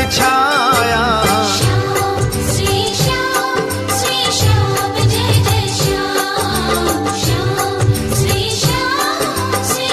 छाया। श्याम श्री श्याम जय जय श्याम। श्याम श्री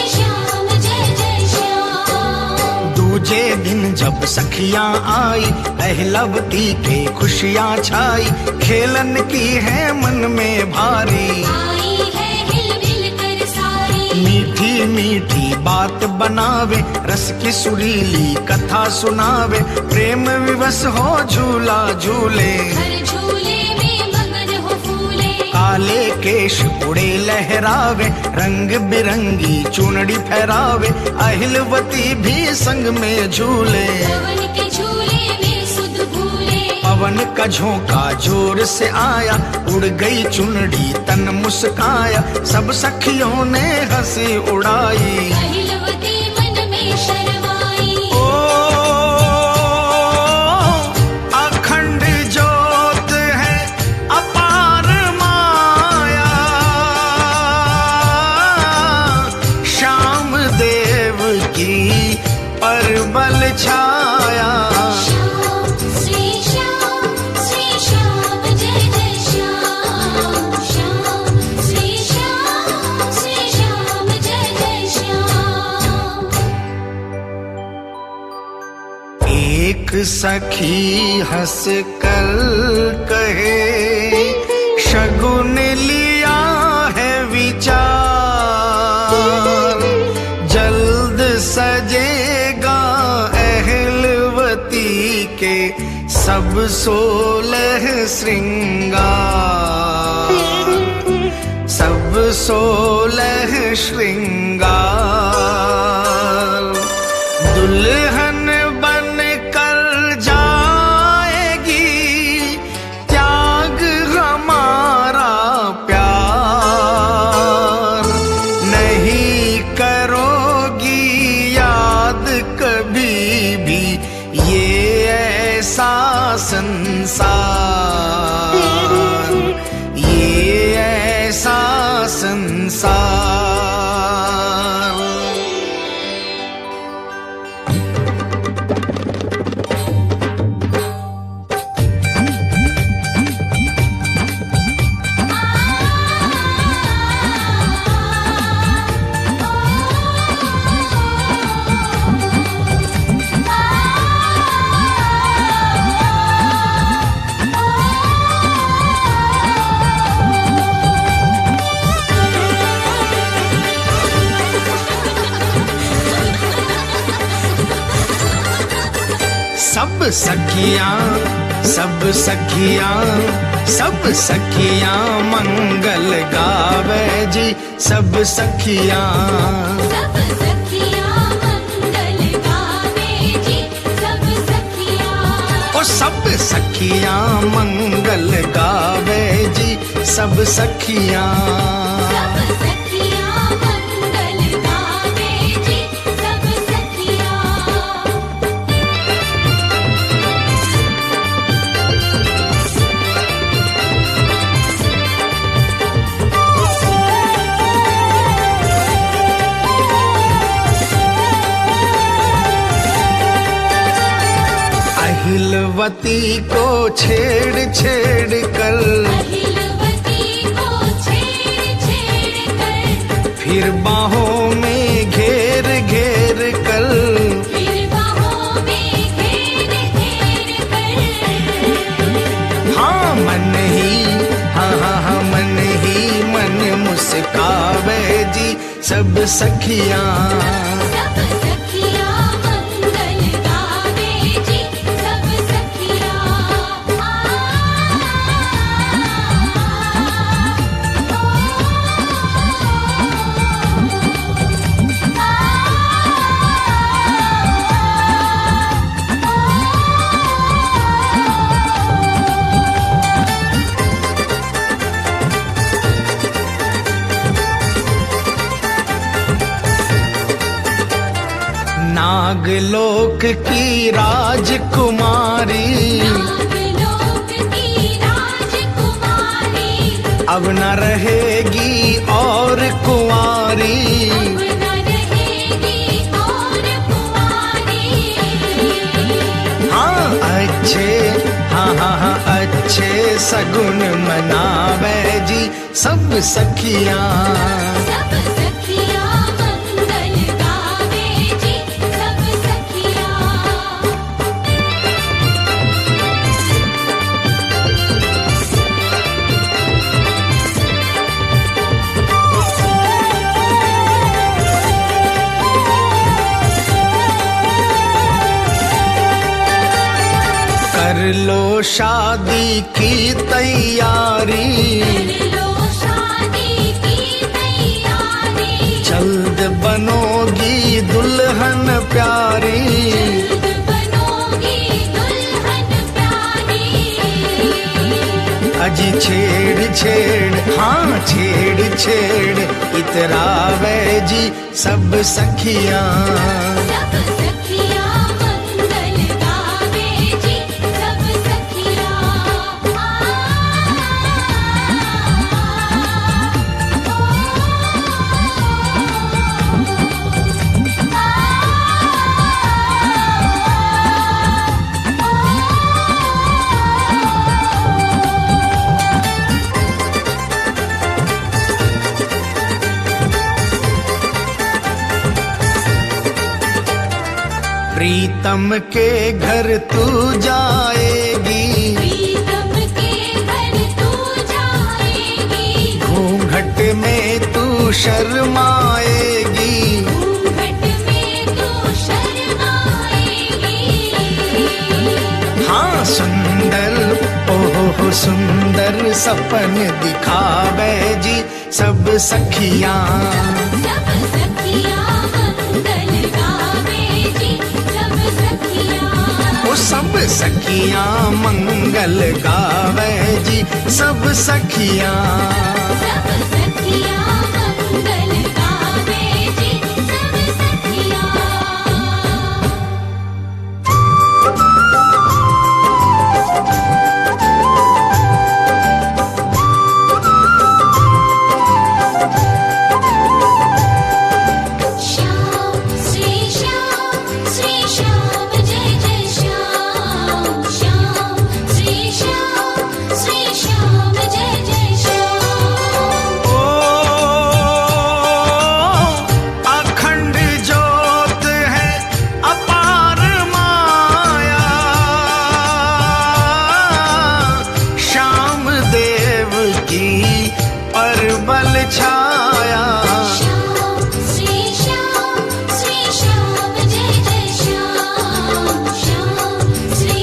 श्याम जय जय श्याम। दूजे दिन जब सखियां आई, अहलवती के खुशियां छाई, खेलन की है मन में भारी। आई है हिल मिल कर सारी। मीठी मीठी बात बनावे, रस की सुरीली कथा सुनावे, प्रेम विवश हो झूला झूले। हर झूले में मगन हो फूले। काले केश उड़े लहरावे, रंग बिरंगी चुनड़ी फहरावे, अहिलवती भी संग में झूले। पवन के झूले में सुध भूले। पवन का झोंका जोर से आया, उड़ गई चुनड़ी तन मुस्काया, सब सखियों ने हंसी उड़ाई। अहिलवती मन में शर्माई। ओ अखंड ज्योत है अपार माया, श्याम देव की परबल छाया। श्याम श्री श्याम जय जय श्याम। श्याम श्री श्याम जय जय श्याम। एक सखी हंस कर कहे, शगुन लिया है विचार, जल्द सजेगा अहलवती के सब 16 श्रृंगार, सब 16 श्रृंगार। दुल्हन बन कर जाएगी, त्याग हमारा प्यार, नहीं करोगी याद कभी भी ये ऐसा संसार, ये ऐसा संसार। सब सखियां, सब सखियां, सब सखियां मंगल गावे जी, सब सखियां। सब सखियां मंगल गावे जी, सब सखियां। ओ सब सखियां मंगल गावे जी, सब सखियां। सब सखियां मंगल गावे जी, सब सखियां। अहिलवती को छेड़ छेड़ कर, अहिलवती को छेड़ छेड़ कर, फिर बाहों में घेर घेर कर, फिर बाहों में घेर घेर कर। हाँ मन ही, हाँ मन ही मन मुस्कावे जी, सब सखियां। सब सखियां मंगल गावे जी, सब सखियां। नागलोक की राजकुमारी, नागलोक की राजकुमारी, अब न रहेगी और कुंवारी, अब न रहेगी और कुंवारी। हाँ सगुन मनावे जी सब सखियां। सब सखियां मंगल गावे जी सब सखियां। कर लो शादी की तैयारी, कर लो शादी की तैयारी। जल्द बनोगी दुल्हन प्यारी। जल्द बनोगी दुल्हन प्यारी। अजी छेड़ छेड़ हाँ छेड़ छेड़ इतरावे जी सब सखियां। सब सखियां मंगल गावे जी सब सखियां। प्रीतम के घर तू जाएगी, प्रीतम के घर तू जाएगी। घूंघट में तू शर्माएगी। घूंघट में तू शर्माएगी। हाँ सुंदर ओह सुंदर सपन दिखावे जी सब सखियां। सब सखियां मंगल गावे जी सब सखियां। वो सब सखियां मंगल गावे जी सब सखियां। सब सखियां मंगल गावे जी सब सखियां। श्याम श्री श्याम जय जय श्याम। श्याम श्री श्याम जय जय श्याम। ओ अखंड ज्योत है अपार माया, श्याम देव की परबल छाया। श्याम श्री श्याम जय जय श्याम। श्याम श्री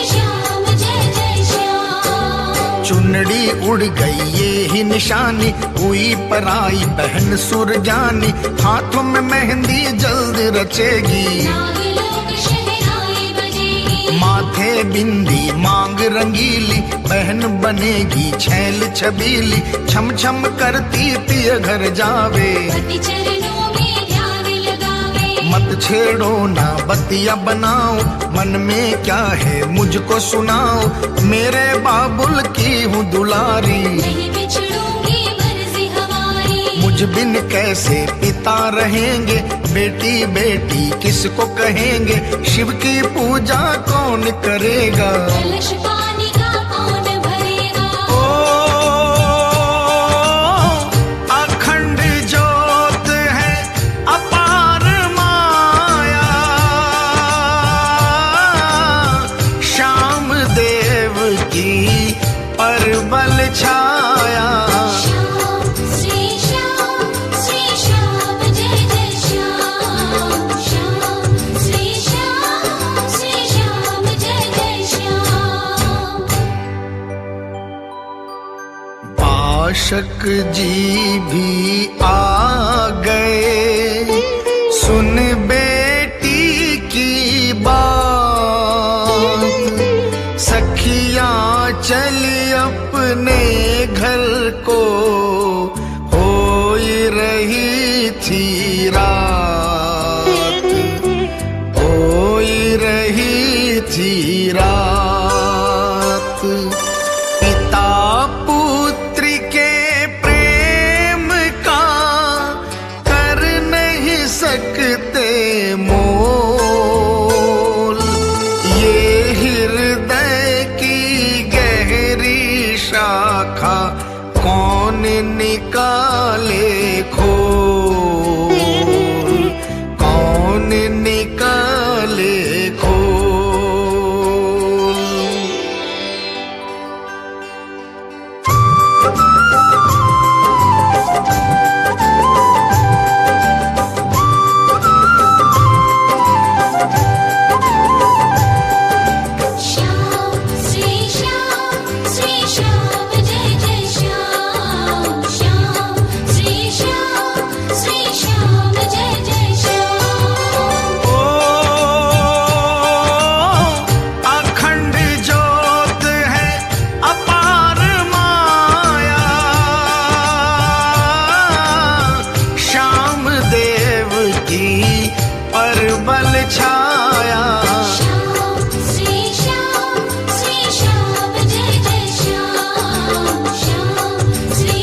श्याम जय जय श्याम। चुनड़ी उड़ गई ये ही निशानी, हुई पराई बहन सुरजानी। हाथों में मेहंदी जल्द रचेगी, नागलोक शहनाई बजेगी। माथे बिंदी मांग रंगीली। बहन बनेगी छैल छबीली, छम छम करती पिय घर जावे। पति चरणों में ध्यान लगावे। मत छेड़ो ना बतिया बनाओ, मन में क्या है मुझको सुनाओ। मेरे बाबुल की हूँ दुलारी, नहीं बिछड़ूंगी मर्जी हमारी। मुझ बिन कैसे पिता रहेंगे। बेटी बेटी किसको कहेंगे, शिव की पूजा कौन करेगा। कलश पानी का कौन भरेगा। ओ अखंड ज्योत है अपार माया, श्याम देव की परबल छाया। श्याम श्री श्याम जय जय श्याम। श्याम श्री श्याम जय जय श्याम। बाशक जी भी आ गए, सुन बेटी की बात। सखियां चली अपने घर को, हो रही थी रात, हो रही थी रात। पिता पुत्र के प्रेम का कर नहीं सकते मोल, ये हृदय की गहराई निकाले खोल, कौन निकाले खोल। श्याम श्री श्याम जय जय श्याम। श्याम श्री श्याम जय जय श्याम। ओ अखंड ज्योत है अपार माया, श्याम देव की परबल छाया। श्याम श्री श्याम जय जय श्याम। श्याम श्री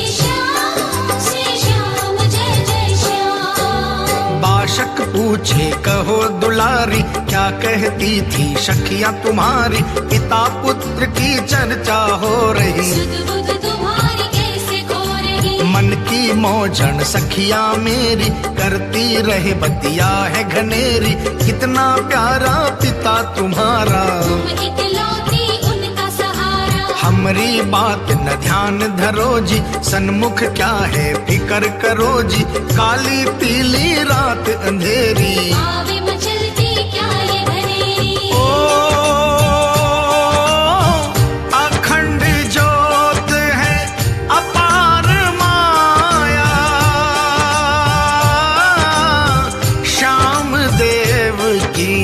श्याम जय जय श्याम। बाशक पूछे कहो दुलारी, क्या कहती थी सखियां तुम्हारी, पिता पुत्र की चर्चा हो रही। सुध बुध तुम्हारी कैसे खो रही। मन की मौजन सखियां मेरी, करती रहे बतिया है घनेरी। कितना प्यारा पिता तुम्हारा, तुम इकलौती उनका सहारा। हमरी बात न ध्यान धरो जी, सन्मुख क्या है फिकर करो जी। काली पीली रात अंधेरी, आवे मचलती क्या ये घनेरी। ओ अखंड ज्योत है अपार माया, श्याम देव की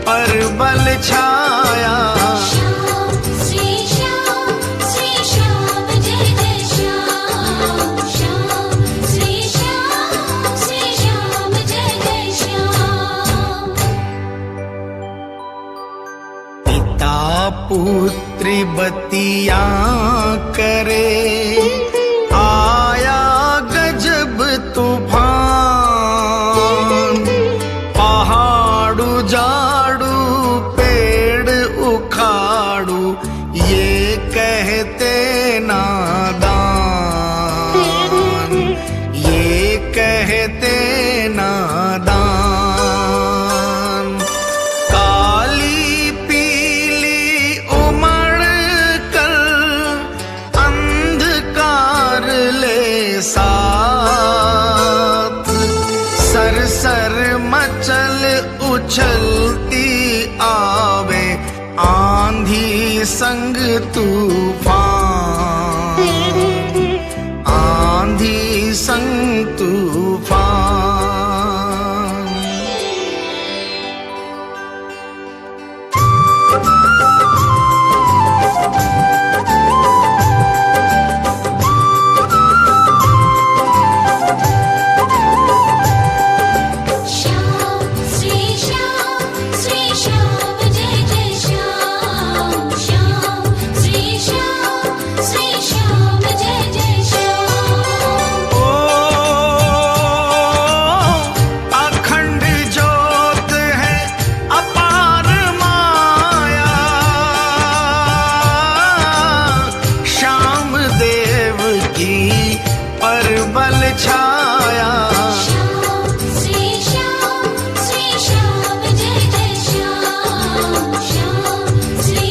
परबल छाया। श्याम श्री श्याम जय जय श्याम। श्याम श्री श्याम जय जय श्याम। पिता पुत्री बतिया करे, आया गजब तूफान। पहाड़ू जाड़ू पेड़ उखाड़ू, ये कहते नादान, ये कहते नादान। काली पीली उमड़ कर अंधकार ले साथ, सर सर मचल उछलती आवे, आंधी संग तूफान, आंधी संग तूफान। श्याम श्री श्याम जय जय श्याम। श्याम श्री श्याम जय जय श्याम। ओ अखंड ज्योत है अपार माया, श्याम देव की परबल छाया। श्याम श्री श्याम जय जय श्याम। श्याम श्री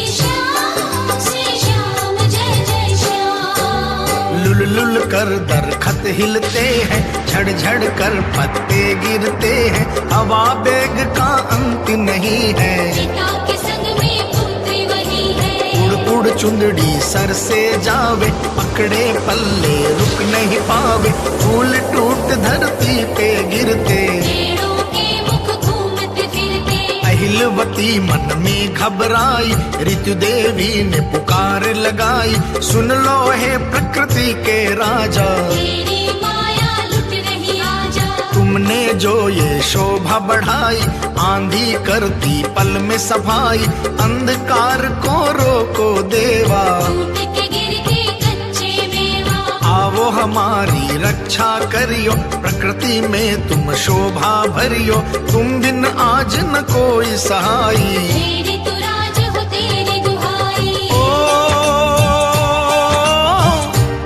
श्याम जय जय श्याम। लुल लुल कर दरखत हिलते हैं, झड़ झड़ कर पत्ते गिरते हैं। हवा बेग का अंत नहीं है, पिता के संग में पुत्र वही है। उड़ उड़ चुंदड़ी सर से जावे, पकड़े पल्ले रुक नहीं पावे। फूल टूट धरती पे गिरते, पेड़ों के मुख घूमते फिरते। अहिलवती मन में घबराई, ऋतु देवी ने पुकार लगाई। सुन लो हे प्रकृति के राजा, तेरी माया लुट रही आजा। तुमने जो ये शोभा बढ़ाई, आंधी करती पल में सफाई। अंधकार को रोको देवा, टूट के गिर के कच्चे मेवा। आवो हमारी रक्षा करियो, प्रकृति में तुम शोभा भरियो। तुम बिन आज न कोई सहाई। तेरी तू राज हो तेरी दुहाई। ओ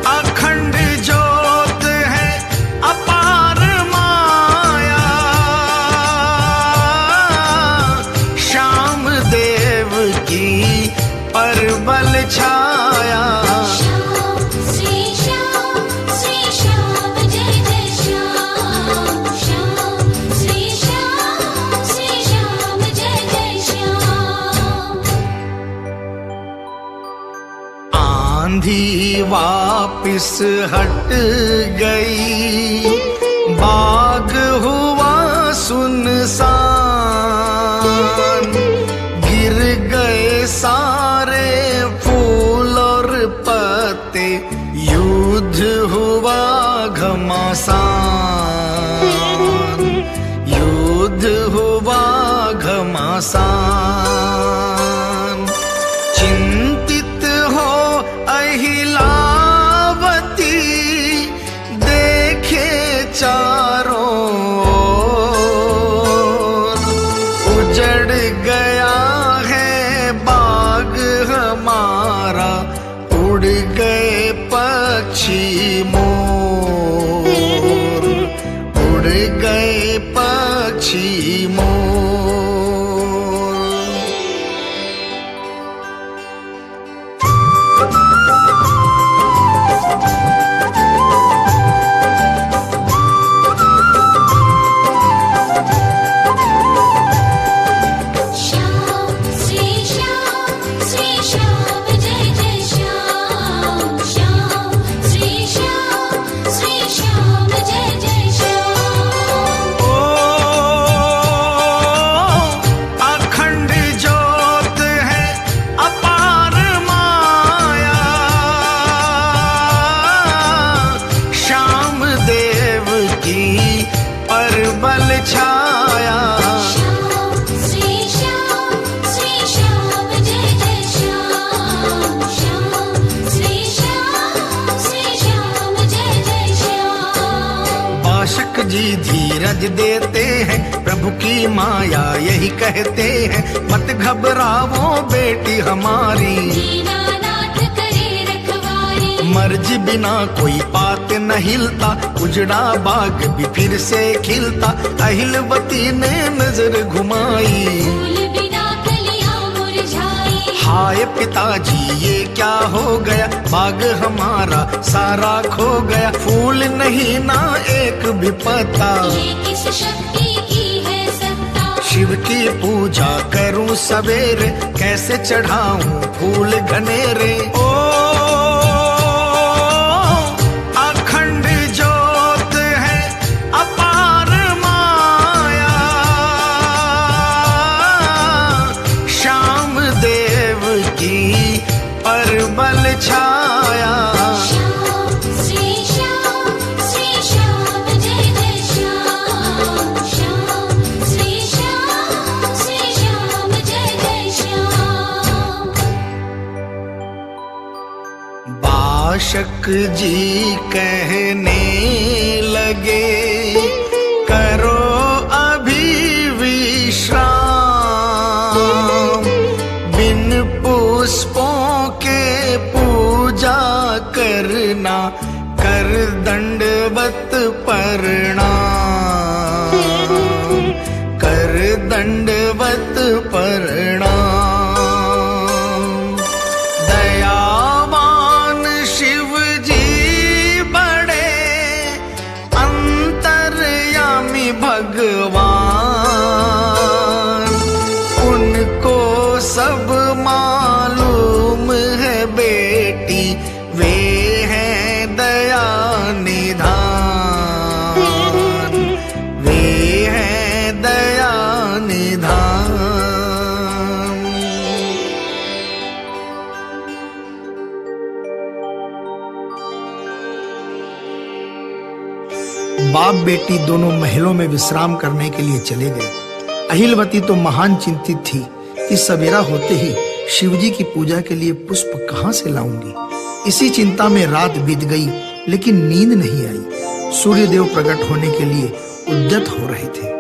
अखंड जो आंधी वापिस हट गई, बाग हुआ सुनसान, गिर गए सारे फूल और पत्ते, युद्ध हुआ घमासान, युद्ध हुआ घमासान। चिंतित हो अहिलावती, देखे चारों ओर, उजड़ गया है बाग हमारा, उड़ गए पक्षी मोर, उड़ गए पक्षी मोर। श्याम श्री श्याम जय जय श्याम, श्याम श्री श्याम जय जय श्याम। ओ अखंड ज्योत है अपार माया, श्याम देव की परबल छाया। श्याम श्री श्याम जय जय श्याम, श्याम श्री श्याम जय जय श्याम। आशक जी धीरज देते हैं, प्रभु की माया यही कहते हैं, मत घबराओ बेटी हमारी, दीनानाथ करे रखवारी। मर्जी बिना कोई पात न हिलता, उजड़ा बाग भी फिर से खिलता, अहिलवती ने नजर घुमाई। फूल बिना कलियां मुरझाई, हाय पिताजी ये क्या हो गया, बाग हमारा सारा खो गया, फूल नहीं ना एक भी पत्ता। ये किस शक्ति की है सत्ता, शिव की पूजा करूं सवेरे, कैसे चढ़ाऊं फूल घनेरे। ओ अखंड ज्योत है अपार माया, श्याम देव की परबल छाया। श्याम श्री श्याम जय जय श्याम, श्याम श्री श्याम जय जय श्याम। बाशक जी कहने लगे, करो अभी विश्राम, बिन पुष्पों के पूजा करना, कर दंडवत प्रणाम, कर दंडवत प्रणाम। दयावान शिव जी बड़े अंतर्यामी भगवान, उनको सब मालूम है बेटी, वे हैं दया निधान, वे हैं दया निधान। बाप बेटी दोनों महलों में विश्राम करने के लिए चले गए। अहिलवती तो महान चिंतित थी कि सवेरा होते ही शिवजी की पूजा के लिए पुष्प कहां से लाऊंगी। इसी चिंता में रात बीत गई, लेकिन नींद नहीं आई। सूर्यदेव प्रकट होने के लिए उद्यत हो रहे थे।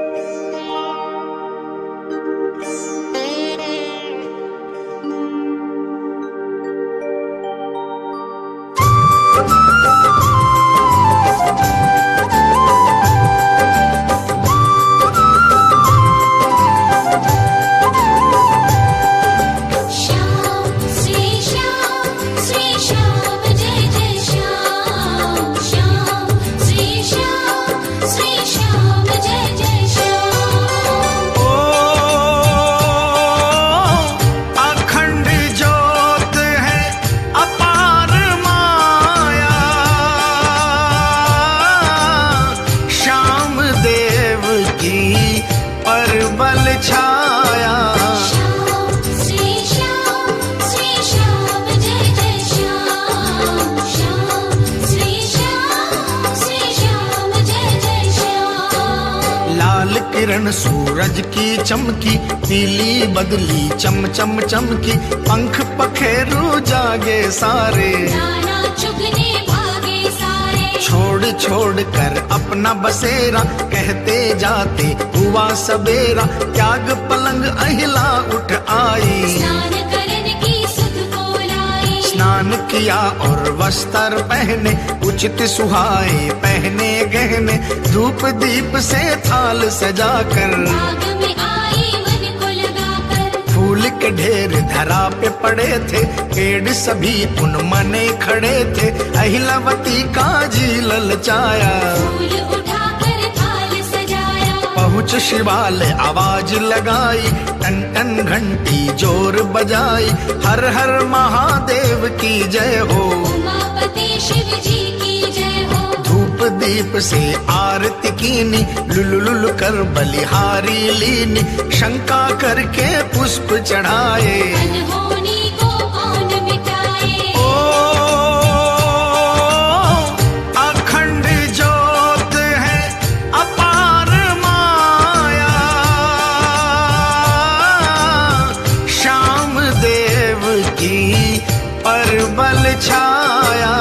श्याम श्री श्याम जय जय श्याम, श्याम श्री श्याम जय जय श्याम। किरण सूरज की चमकी, पीली बदली चम चम चमकी, पंख पखेरु जागे सारे, दाना चुगने भागे सारे, छोड़ छोड़ कर अपना बसेरा, कहते जाते हुआ सबेरा, त्याग पलंग अहिला उठ आई, स्नान करन की सुध को लाई, स्नान किया और वस्त्र पहने, उचित सुहाए पहने गहने, धूप दीप से थाल सजाकर, बाग में आई मन को लगाकर, फूल के ढेर धरा पे पड़े थे, पेड़ सभी उन मने खड़े थे, अहिलावती का जी ललचाया, फूल उठाकर थाल सजाया, पहुँच शिवालय आवाज लगाई, टन टन घंटी जोर बजाई, हर हर महादेव की जय हो, उमापति शिव जी की जय हो, धूप दीप से आरती कीनी, लुलु लुलु कर बलिहारी लीनी, शंका करके पुष्प चढ़ाए, अनहोनी को कौन मिटाए, ओ अखंड ज्योत है अपार माया, श्याम देव की परबल छाया,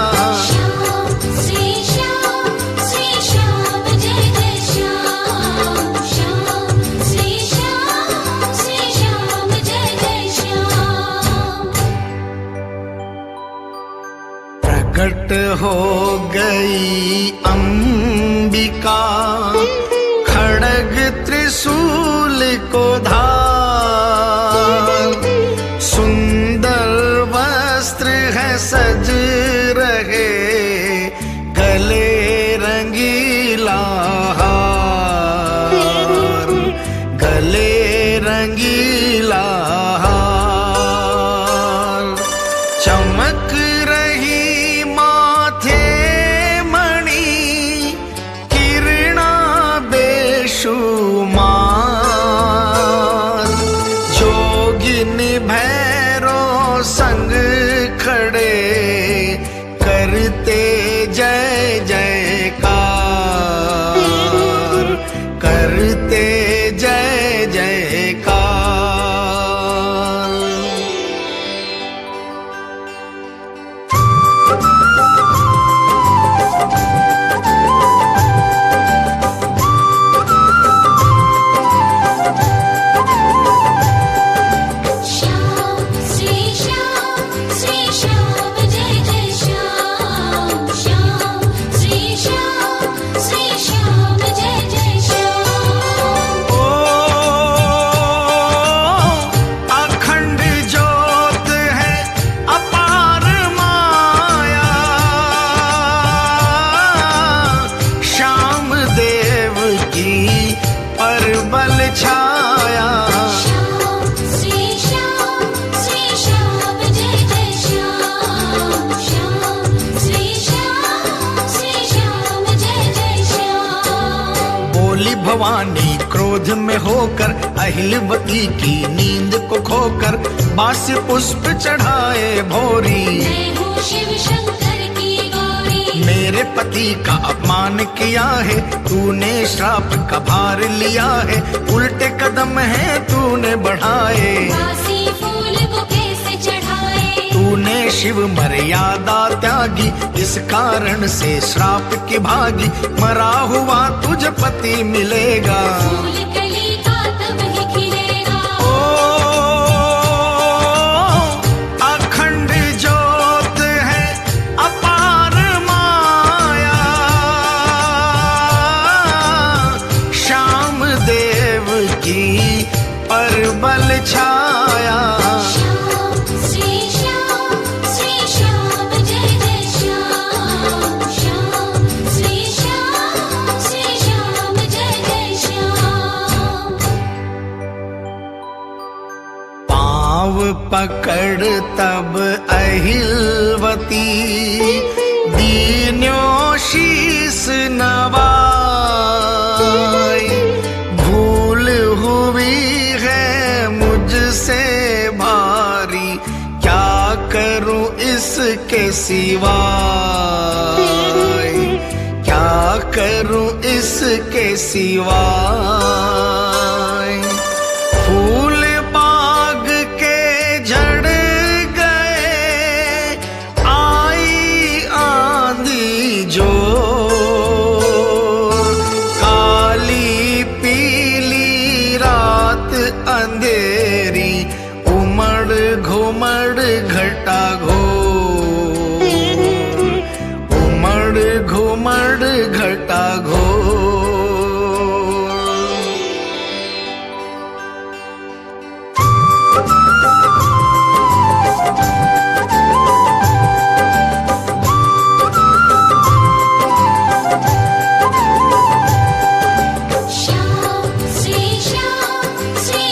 श्याम श्री श्याम जय जय श्याम, श्याम श्री श्याम जय जय श्याम, प्रकट हो गई अंबिका, खड़ग त्रिशूल को धार, सुंदर वस्त्र है सज रहे, गले रंगीला हार, गले रंगीला हार, चमक रही माथे मणि, किरणा बेशुमार, जोगिनी भैरो संग खड़े, करते जय जयकार, करते जय जयकार। श्याम श्री श्याम जय जय श्याम, श्याम श्री श्याम जय जय श्याम, ओ अखंड ज्योत है अपार माया, श्याम देव की परबल छाया, श्याम श्री श्याम जय जय श्याम, श्याम श्री श्याम जय जय श्याम, बोली भवानी क्रोध में होकर, अहिलवती की नींद को खोकर, बास्य पुष्प चढ़ाए भोरी, मैं हूँ शिव शंकर की गौरी, मेरे पति का अपमान किया है, तूने श्राप का भार लिया है, उल्टे कदम है तूने बढ़ाए, बासी फूल को कैसे चढ़ाए, तूने शिव मर्यादा त्यागी, इस कारण से श्राप की भागी, मरा हुआ तुझ पति मिलेगा, फूल कली का तब ही खिलेगा, ओ अखंड ज्योत है अपार माया, श्याम देव की परबल छाया, श्याम श्री श्याम जय जय श्याम, श्याम श्री श्याम जय जय श्याम, पाँव पकड़ तब अहिलवती, दीन्यो शीस नवाई, भूल हुई है मुझसे भारी, क्या करूं इसके सिवाय, क्या करूं इसके सिवाय। फूल बाग के झड़ गए, आई आंधी जो काली पीली रात अंधेरी, उमड़ घुमड़ घटा घोर, उमड़ घुमड़ घटा घोर। श्याम श्री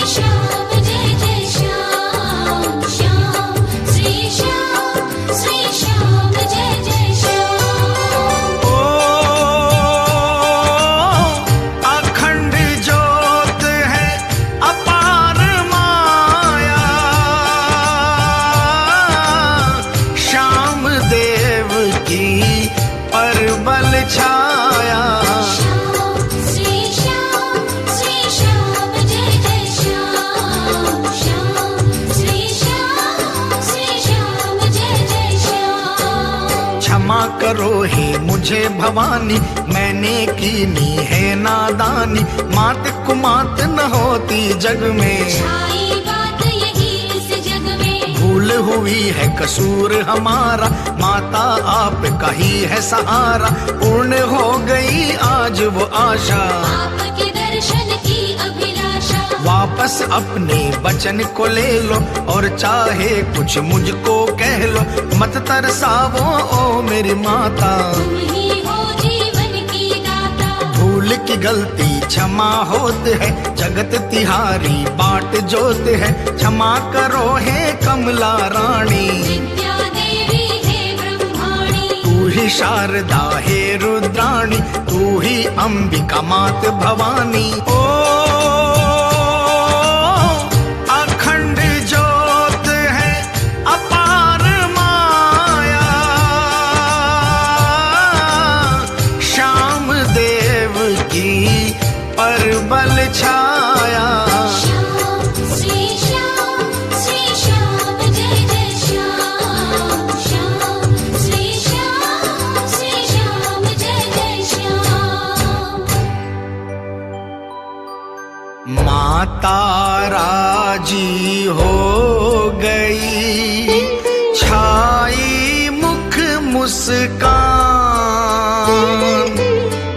श्याम जय जय श्याम। श्याम श्री श्याम जय जय श्याम। ओ अखंड ज्योत है अपार माया, श्याम देव की परबल छाया। श्याम श्री श्याम जय जय श्याम। श्याम श्री श्याम जय जय श्याम। क्षमा करो हे मुझे भवानी, मैंने कीनी है नादानी। मात कुमात न होती जग में, छाई बात यही इस जग में। भूल हुई है कसूर हमारा, माता आपका ही है सहारा। पूर्ण हो गई आज वो आशा, आपके दर्शन की अभिलाषा। वापस अपने वचन को ले लो, और चाहे कुछ मुझको कह लो। मत तरसावो ओ मेरी माता, तुम ही हो जीवन की दाता। भूल की गलती क्षमा होत है, जगत तिहारी बाट जोत है। क्षमा करो हे कमला रानी, विद्या देवी है ब्रह्माणी। तू ही शारदा हे रुद्राणी, तू ही अंबिका मात भवानी। ओ अखंड ज्योत है अपार माया, श्याम देव की परबल छाया। श्याम श्री श्याम जय जय श्याम। श्याम श्री श्याम जय जय श्याम। माता राजी हो गई, छाई मुख मुस्कान।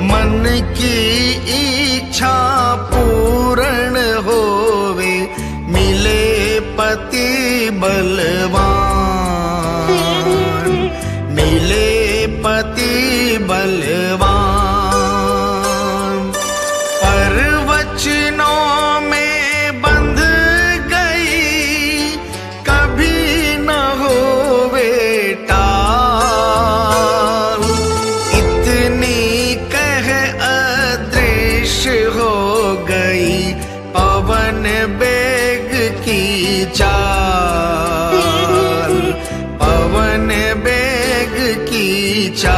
मन की इच्छा पूर्ण होवे, मिले पति बलवान, मिले पति बलवान। परवचनों में बंध गई, कभी न होवे टाल। इतनी कह अदृश्य हो गई, पवन बेग की चाल, पवन बेग की चाल।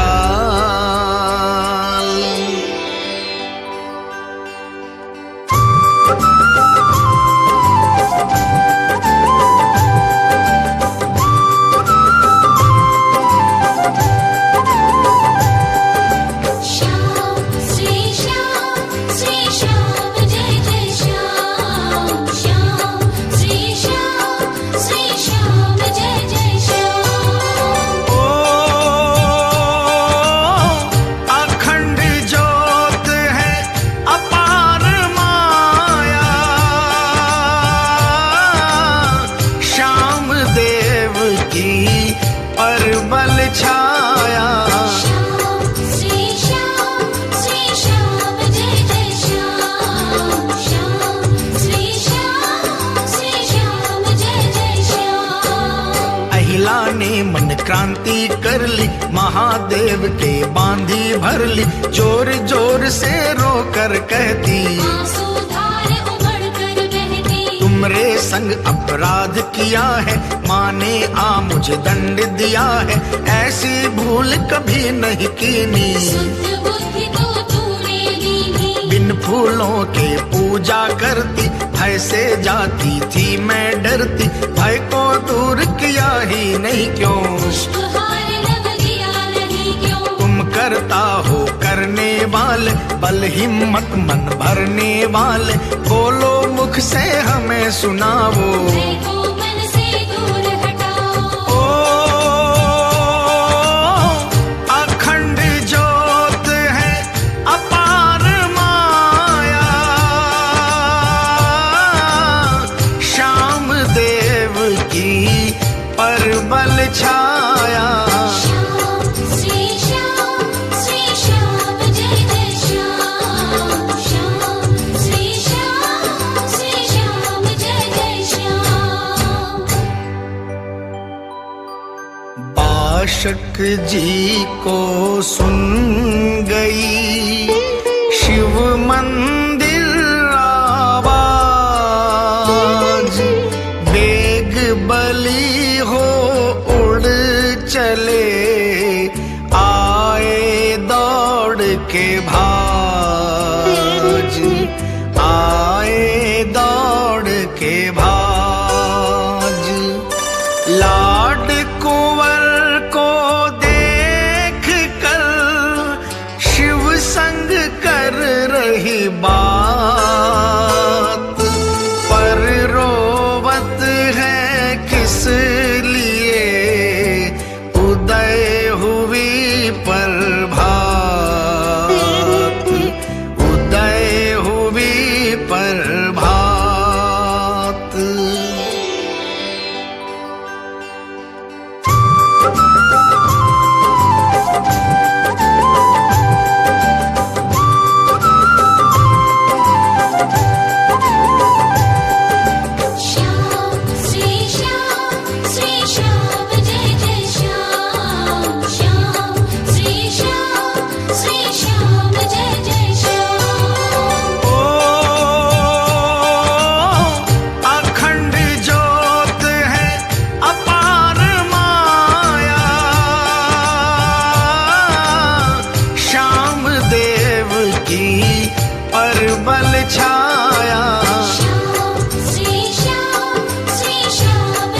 श्याम श्री श्याम जय जय श्याम। श्याम श्री श्याम जय जय श्याम। ओ अखंड ज्योत है अपार माया, श्याम देव की परबल छाया। श्याम श्री श्याम जय जय श्याम। श्याम श्री श्याम जय जय श्याम। अहिला ने मन क्रांति कर ली, महादेव के बांधी भर ली। जोर जोर से रोकर कहती, आंसूधार उमड़ कर बहती। तुमरे संग अपराध किया है, माँ ने आ मुझे दंड दिया है। ऐसी भूल कभी नहीं कीनी, शुद्ध बुद्धि तो फूलों के पूजा करती, भय से जाती थी मैं डरती, भय को दूर किया ही नहीं क्यों, पुष्पहार नभ दिया नहीं क्यों, तुम करता हो करने वाले, बल हिम्मत मन भरने वाले, बोलो मुख से हमें सुनाओ। भय को मन से दूर हटाओ। ओ अखंड ज्योत है अपार माया, श्याम देव की परबल छाया। श्याम श्री श्याम जय जय श्याम, श्याम श्री श्याम जय जय श्याम। बाशक जी को सुन गई शिव मंदिर आवाज, बेग बली हो उड़ चले आए दौड़ के भाज, आए दौड़ के भाज। लाड कुंवर को देख कर शिव संग कर रही बात, पर रोवत है किस लिए उदय हुई प्रभात, उदय हुई प्रभात। श्याम श्री श्याम जय जय श्याम, श्याम श्री श्याम जय जय श्याम। ओ अखंड ज्योत है अपार माया, श्याम देव की परबल छाया। श्याम श्री श्याम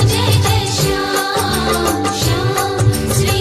जय जय श्याम, श्याम श्री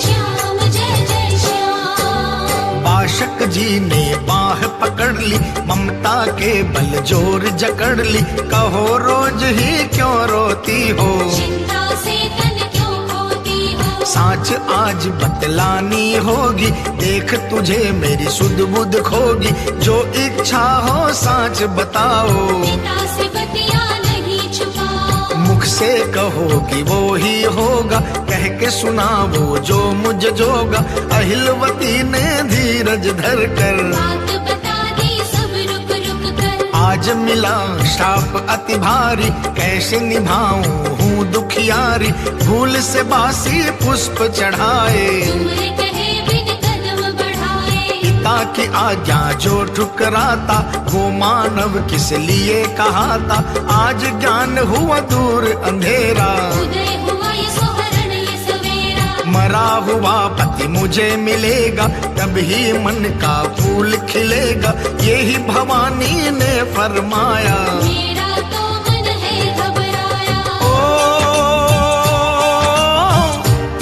श्याम जय जय श्याम। बाशक जी ने बाह पकड़ ली, ममता के बल जोर जकड़ ली, कहो रोज ही क्यों रोती हो, चिंता से तन क्यों खोती हो, साँच आज बतलानी होगी, देख तुझे मेरी सुध बुध खोगी, जो इच्छा हो साँच बताओ, पिता से बतिया नहीं छुपाओ, मुख से कहोगी वो ही होगा, कह के सुनावो जो मुझ जोगा। अहिलवती ने धीरज धर कर बात बता दी सब रुक रुक कर, आज मिला श्राप अति भारी, कैसे निभाऊं हूँ दुखियारी, भूल से बासी पुष्प चढ़ाए, तुमरे कहे बिन कदम बढ़ाए, पिता की आज्ञा जो ठुकराता, वो मानव किस लिए कहाता, आज ज्ञान हुआ दूर अंधेरा, उदय हुआ ये सोहरण ये सवेरा, मरा हुआ पति मुझे मिलेगा, तब ही मन का फूल खिलेगा, यही भवानी ने फरमाया। मेरा तो मन है घबराया। ओ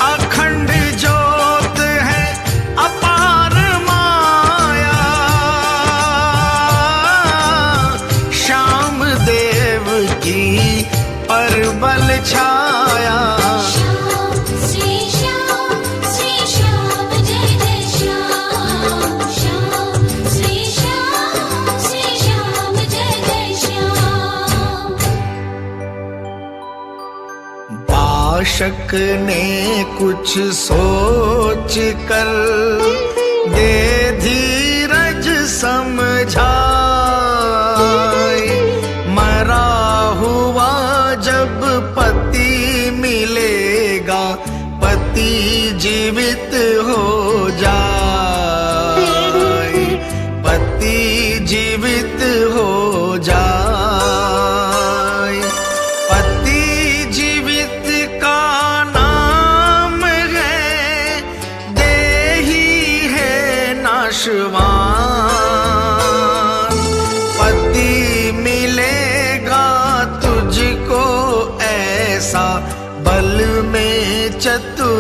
अखंड ज्योत है अपार माया, श्याम देव की परबल छाया। श्याम श्री श्याम जय जय श्याम, श्याम श्री श्याम जय जय श्याम। बाशक ने कुछ सोच कर दे धीरज समझाए, मरा हुआ जब पति मिलेगा, पति जीवित हो जाए, पति जीवित हो जाए। पति जीवित का नाम है, देही है नाशवान,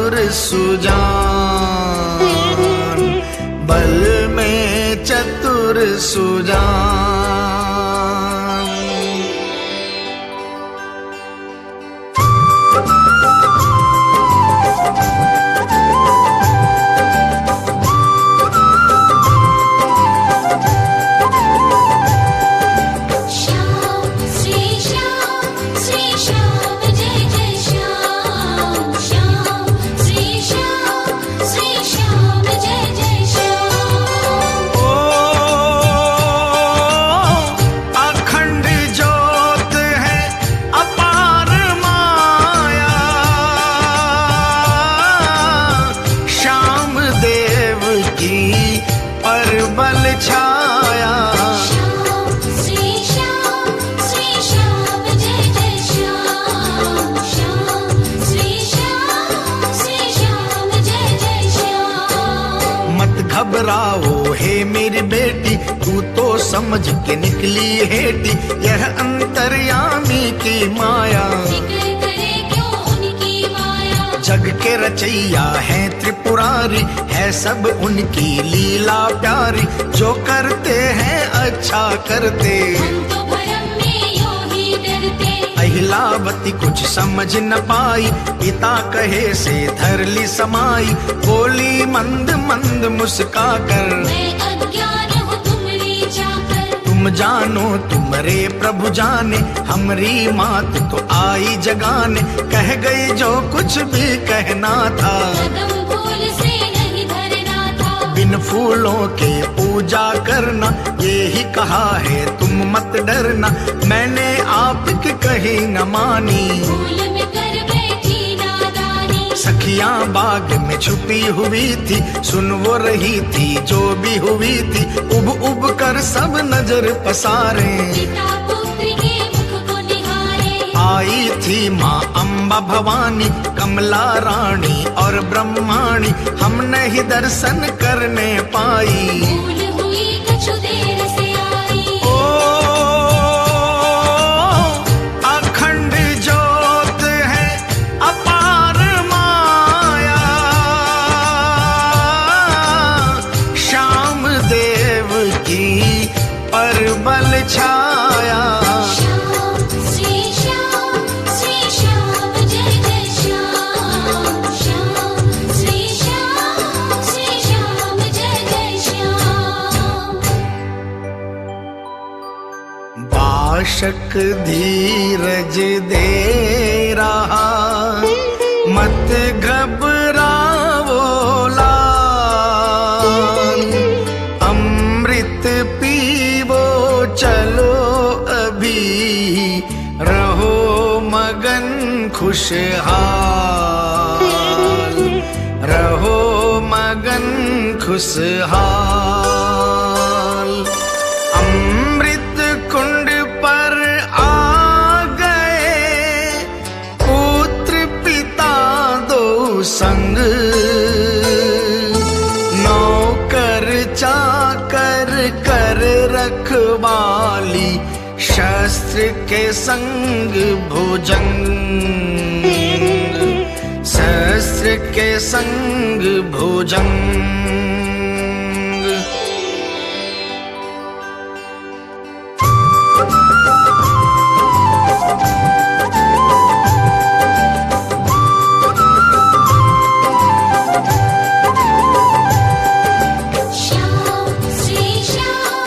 चतुर सुजान, बल में चतुर सुजान। श्याम श्री श्याम जय जय श्याम, श्याम श्री श्याम जय जय श्याम। ओ अखंड ज्योत है अपार माया, श्याम देव की परबल छाया। श्याम श्री श्याम जय जय श्याम, श्याम श्री श्याम जय जय श्याम। मत घबराओ हे मेरी बेटी, तू तो समझ के निकली हेटी, यह अंतर्यामी की माया। जिक्र करे क्यों उनकी माया, जग के रचैया है त्रिपुरारी, है सब उनकी लीला प्यारी। जो करते हैं अच्छा करते, हम तो भरम में यूं ही डरते। अहिलावती कुछ समझ न पाई, पिता कहे से धर ली समाई। बोली मंद मंद मुस्का कर, मैं अज्ञान हूँ तुमरी चाकर। तुम जानो तुमरे प्रभु जाने, हमरी मात तो आई जगाने। कह गई जो कुछ भी कहना था, कदम फूल से नहीं धरना था। बिन फूलों के पूजा करना, ये ही कहा है तुम मत डरना। मैंने आपकी कही न मानी, फूल में कर बैठी नादानी। सखियां बाग में छुपी हुई थी, सुन वो रही थी जो भी हुई थी। उब उब कर सब नजर पसारे, पिता पुत्र के मुख को निहारे। आई थी माँ अम्बा भवानी, कमला रानी और ब्रह्माणी। हम नहीं दर्शन करने पाई, भूल हुई कछु देर से आई। ओ अखंड ज्योत है अपार माया, श्याम देव की परबल छाया। श्याम श्री श्याम जय जय श्याम, श्याम श्री श्याम जय जय श्याम। बाशक धीरज दे रहा, मत घबराओ लाल। अमृत पीवो चलो अभी, रहो मगन खुशहाल, रहो मगन खुशहाल। अमृत कुंड पर आ गए, पुत्र पिता दो संग। नौकर चाकर कर रखवाली, शस्त्र के संग भुजंग, शस्त्र के संग भुजंग। श्याम श्री श्याम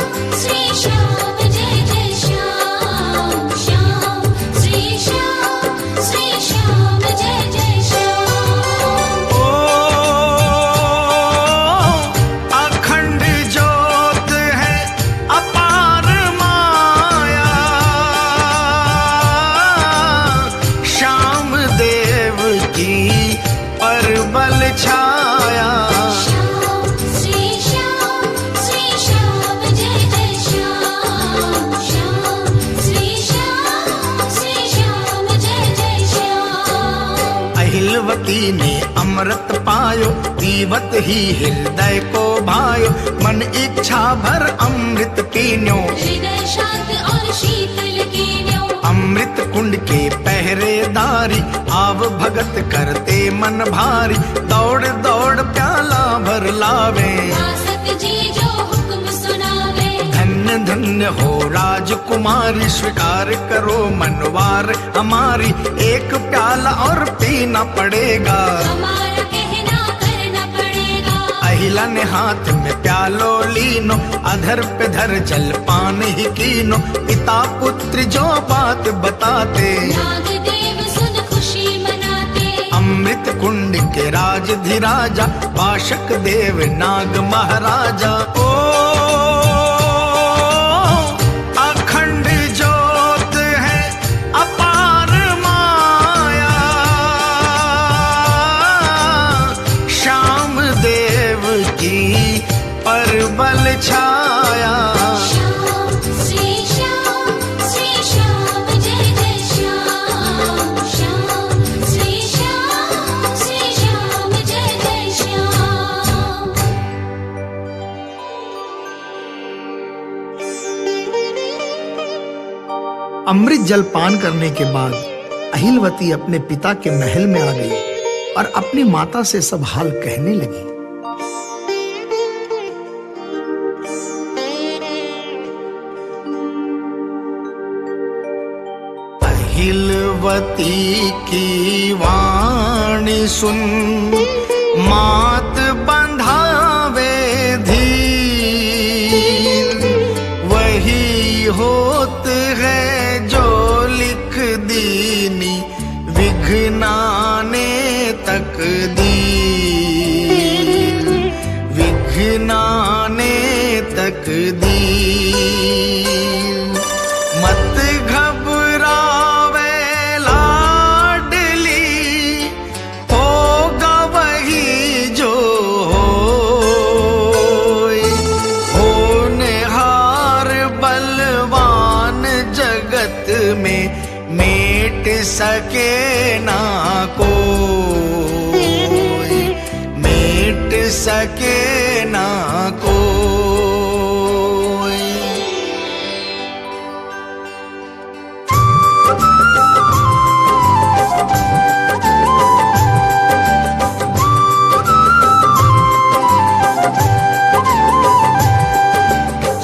जय जय श्याम, श्याम श्री श्याम जय जय श्याम। ओ अखंड ज्योत है अपार माया, श्याम देव की परबल छाया। श्याम श्री श्याम जय जय श्याम, श्याम श्री श्याम जय जय श्याम। अहिलवती ने अमृत पायो, पीवत ही हृदय को भायो। मन इच्छा भर अमृत पीन्यो, हृदय शांत और शीतल कीन्यो। अमृत कुंड के पहरेदारी, आव भगत करते मन भारी, दौड़ दौड़ प्याला भर लावे। आसत जी जो हुक्म सुनावे, धन्य धन्य हो राजकुमारी, स्वीकार करो मनवार हमारी, एक प्याला और पीना पड़ेगा, हमारा कहना करना पड़ेगा। अहिला ने हाथ में प्यालो लीनो, अधर पे धर जल पान ही कीनो, पिता पुत्र जो बात बताते, नाग देव सुन खुशी मनाते, अमृत कुंड के राजधिराजा, पाशक देव नाग महाराजा। ओ अखंड ज्योत है अपार माया, श्याम देव की परबल छाया। श्याम श्री श्याम जय जय श्याम, श्याम श्री श्याम जय जय श्याम। अमृत जल पान करने के बाद अहिलवती अपने पिता के महल में आ गई और अपनी माता से सब हाल कहने लगी। अहिलवती की वाणी सुन, मात बंधावे धीर, वही होत है जो लिख दीनी, विघ्नाने तकदीर, विघ्नाने तकदीर। मत घबरावे लाडली, होगा वही जो होए, होनहार बलवान जगत में, मेट सके ना कोई, मेट सके ना कोई।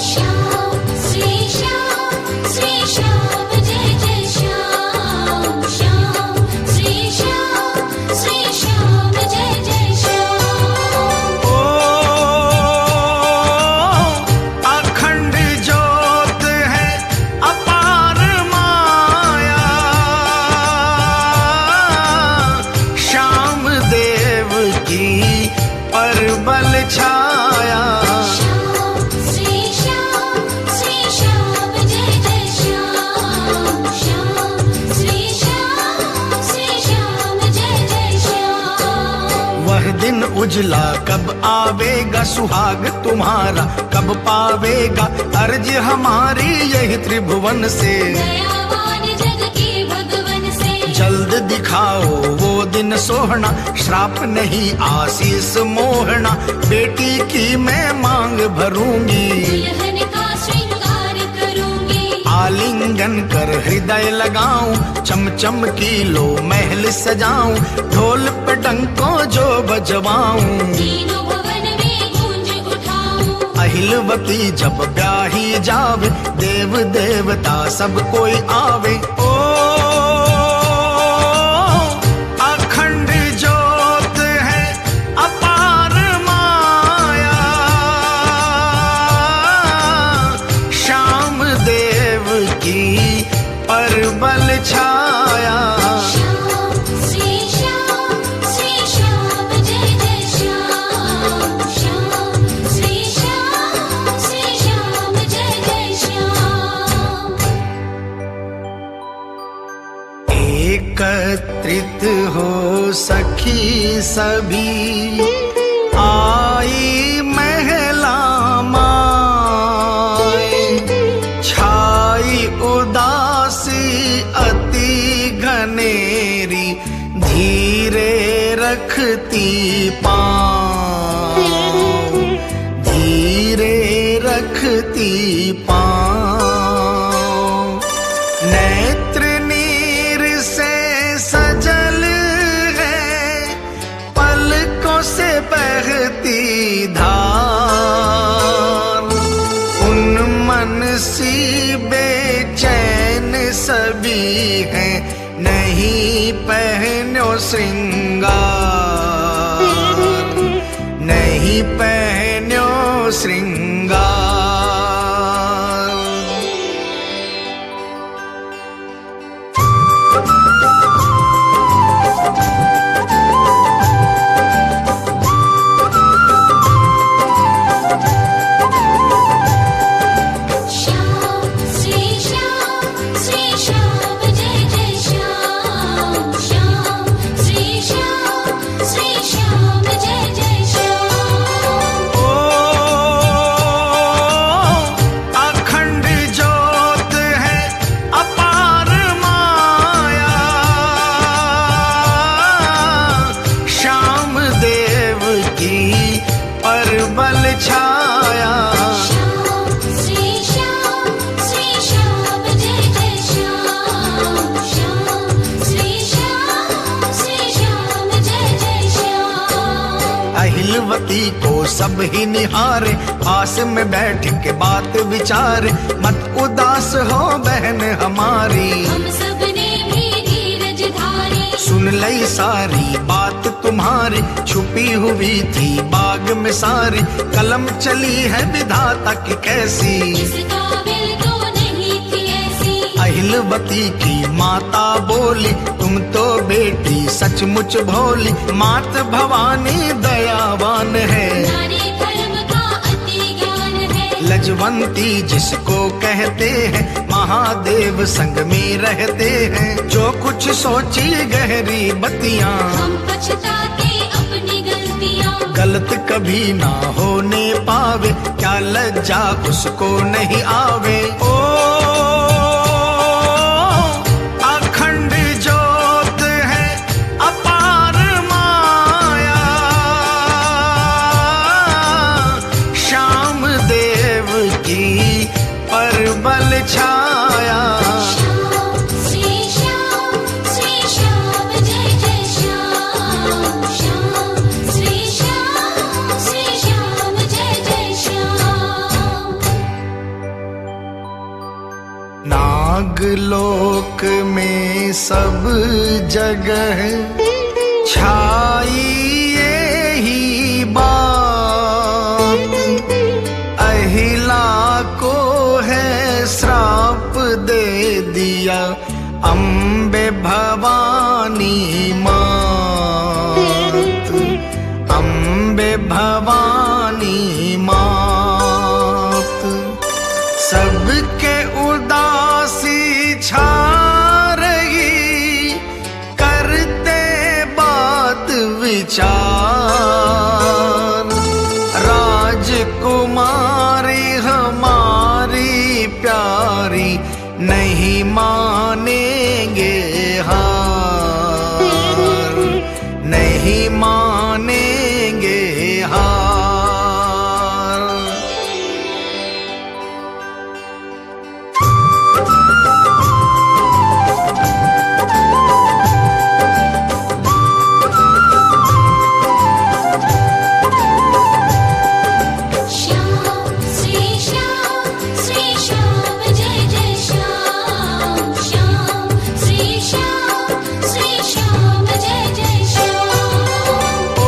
श्याम श्री श्याम जय जय श्याम, श्याम श्री श्याम जय जय श्याम। ओ अखंड ज्योत है अपार माया, श्याम देव की परबल छाया। श्याम श्री श्याम जय जय श्याम, श्याम श्री श्याम जय जय श्याम। वह दिन उजला कब आवेगा, सुहाग तुम्हारा कब पावेगा, अर्ज हमारी यही त्रिभुवन से, दयावान जग के भगवन से, जल्द दिखाओ वो दिन सोहना, श्राप नहीं आशीष मोहना, बेटी की मैं मांग भरूंगी, दुल्हन का श्रृंगार करूंगी, आलिंगन कर हृदय लगाऊं, चमचम की लो महल सजाऊं, ढोल पे डंको जो बजवाऊं, तीनों भवन में गूंज उठाऊं। अहिलवती जब ब्याही जावे, देव देवता सब कोई आवे। ओ अखंड ज्योत है अपार माया, श्याम देव की परबल छाया। श्याम श्री श्याम जय जय श्याम, श्याम श्री श्याम जय जय श्याम। एकत्रित हो सखी सभी, आई महिला माए, छाई उदासी अति घनेरी, धीरे रखती पाँव, धीरे रखती पाँव। नेत्र नीर से सजल है सी बेचैन सभी हैं, नहीं पहनो श्रृंगार, नहीं पहनो श्रृंगार। श्याम श्री श्याम जय जय श्याम, श्याम श्री श्याम जय जय श्याम। ओ अखंड ज्योत है अपार माया, श्याम देव की परबल छाया। श्याम श्री श्याम जय जय श्याम, श्याम श्री श्याम जय जय श्याम। अहिलवती को सब ही निहारे, पास में बैठ के बात विचारे, मत उदास हो बहन हमारी, हम सबने भी धीरज धारी। सुन लई सारी बात तुम्हारी, छुपी हुई थी बाग में सारी, कलम चली है विधाता की कैसी, इस काबिल तो नहीं थी ऐसी। अहिलवती की माता बोली, तुम तो बेटी सचमुच भोली, मात भवानी दयावान है, नारी धर्म का अति ज्ञान है। लजवंती जिसको कहते हैं, महादेव संग में रहते हैं, जो कुछ सोची गहरी बतियां, हम पछताते अपनी गलतियां, गलत कभी ना होने पावे, क्या लज्जा उसको नहीं आवे। ओ अखंड ज्योत है अपार माया, श्याम देव की परबल छाया। श्याम श्री श्याम जय जय श्याम, श्याम श्री श्याम जय जय श्याम। नागलोक में सब जगह छाई यही बात, अहिला को है श्राप दे दिया अम्बे भवानी मात, अम्बे भवानी मात। सबके उदासी छा रही, करते बात विचार, राजकुमारी हमारी प्यारी, नहीं मानेंगे हार, नहीं मानेंगे हार। श्याम श्री श्याम जय जय श्याम, श्याम श्री श्याम जय जय श्याम। ओ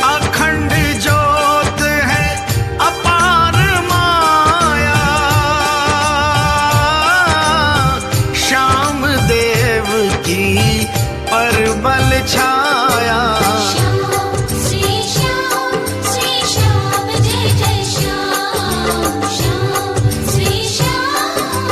अखंड ज्योत है अपार माया, श्याम देव की परबल छाया। श्याम श्री श्याम जय जय श्याम, श्याम श्री श्याम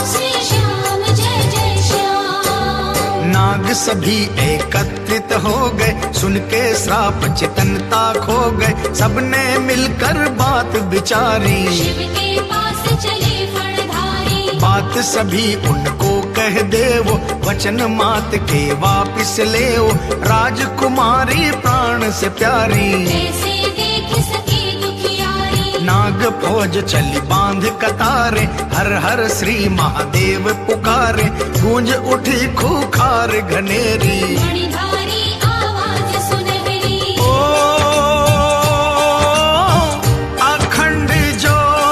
जय जय श्याम। नाग सभी एकत्रित हो गए, सुन के श्राप चेतनता खो गए, सबने मिलकर बात विचारी, शिव के पास चले फणधारी, बात सभी उनको कह देवो, वचन मात के वापिस लेओ, राजकुमारी प्राण से प्यारी। कैसे देख सके दुखियारी, नाग फौज चली बांध कतारे, हर हर श्री महादेव पुकारे, गूंज उठी खूंखार घनेरी। मणिधारी आवाज सुनहरी, ओ अखंड ज्योत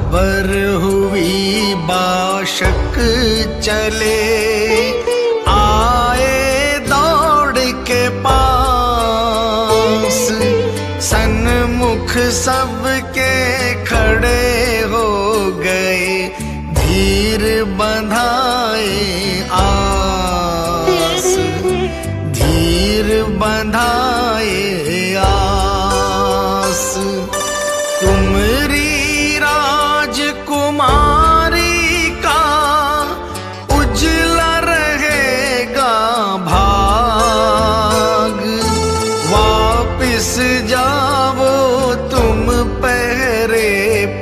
खबर हुई बाशक चले आए दौड़ के पास, सन्मुख सबके खड़े हो गए, धीर बंधाए आस, धीर बंधाए आस। तुमरी राजकुमारी का उजला रहेगा भाग, वापिस जाओ तुम पहरे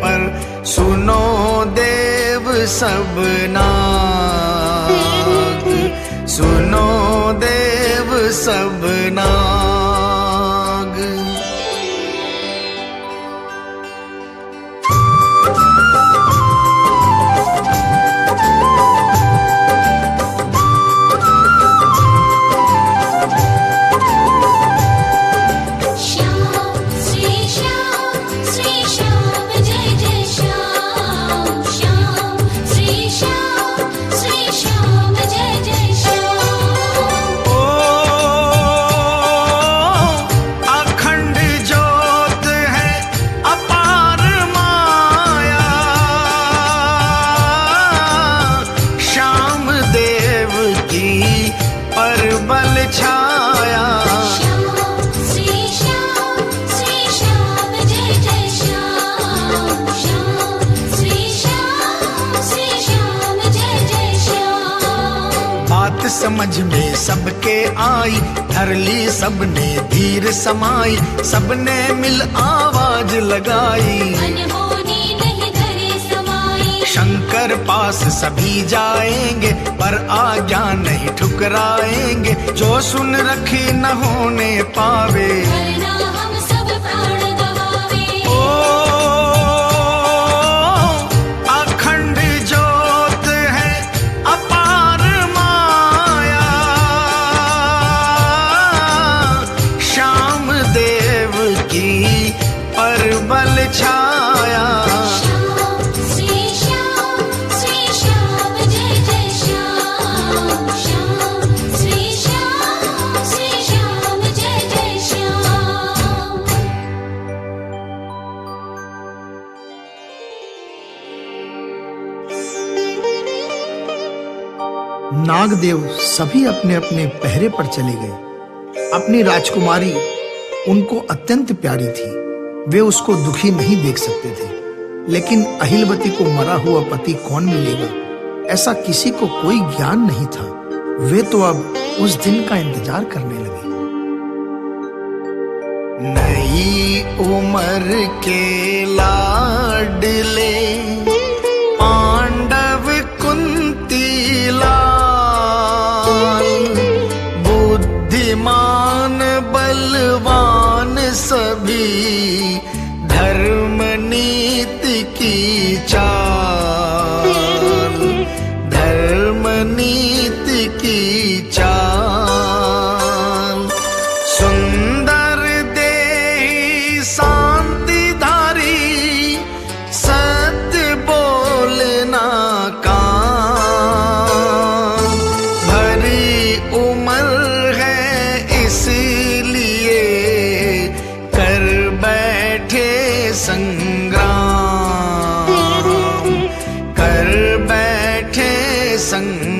पर, सुनो देव सब नाग, सुनो देव सब नाग। श्याम श्री श्याम जय जय श्याम, श्याम श्री श्याम जय जय श्याम। ओ अखंड ज्योत है अपार माया, श्याम देव की परबल छाया। श्याम श्री श्याम जय जय श्याम, श्याम श्री श्याम जय जय श्याम। बात समझ में सबके आई, धर ली सबने धीर समाई, सबने मिल आवाज लगाई, अनहोनी नहीं धरे समाई। शंकर पास सभी जाएंगे, पर आज्ञा नहीं ठुकराएंगे, जो सुन रखी न होने पावे। वरना हम सब प्राण गवावे। ओ अखंड ज्योत है अपार माया, श्याम देव की परबल छाया। श्याम श्री श्याम जय जय श्याम, श्याम श्री श्याम जय जय श्याम। नागदेव सभी अपने अपने पहरे पर चले गए। अपनी राजकुमारी उनको अत्यंत प्यारी थी, वे उसको दुखी नहीं देख सकते थे। लेकिन अहिलवती को मरा हुआ पति कौन मिलेगा, ऐसा किसी को कोई ज्ञान नहीं था। वे तो अब उस दिन का इंतजार करने लगे। नई उम्र के लाडले पांडव कुंती लाल, बुद्धिमान बलवान सभी, धर्म नीति की चाल, धर्म नीति की चाल। सुंदर देही शांतिधारी, सत्य बोलना काम, भरी उम्र है इसलिए कर बैठे संग्राम, कर बैठे संग्राम।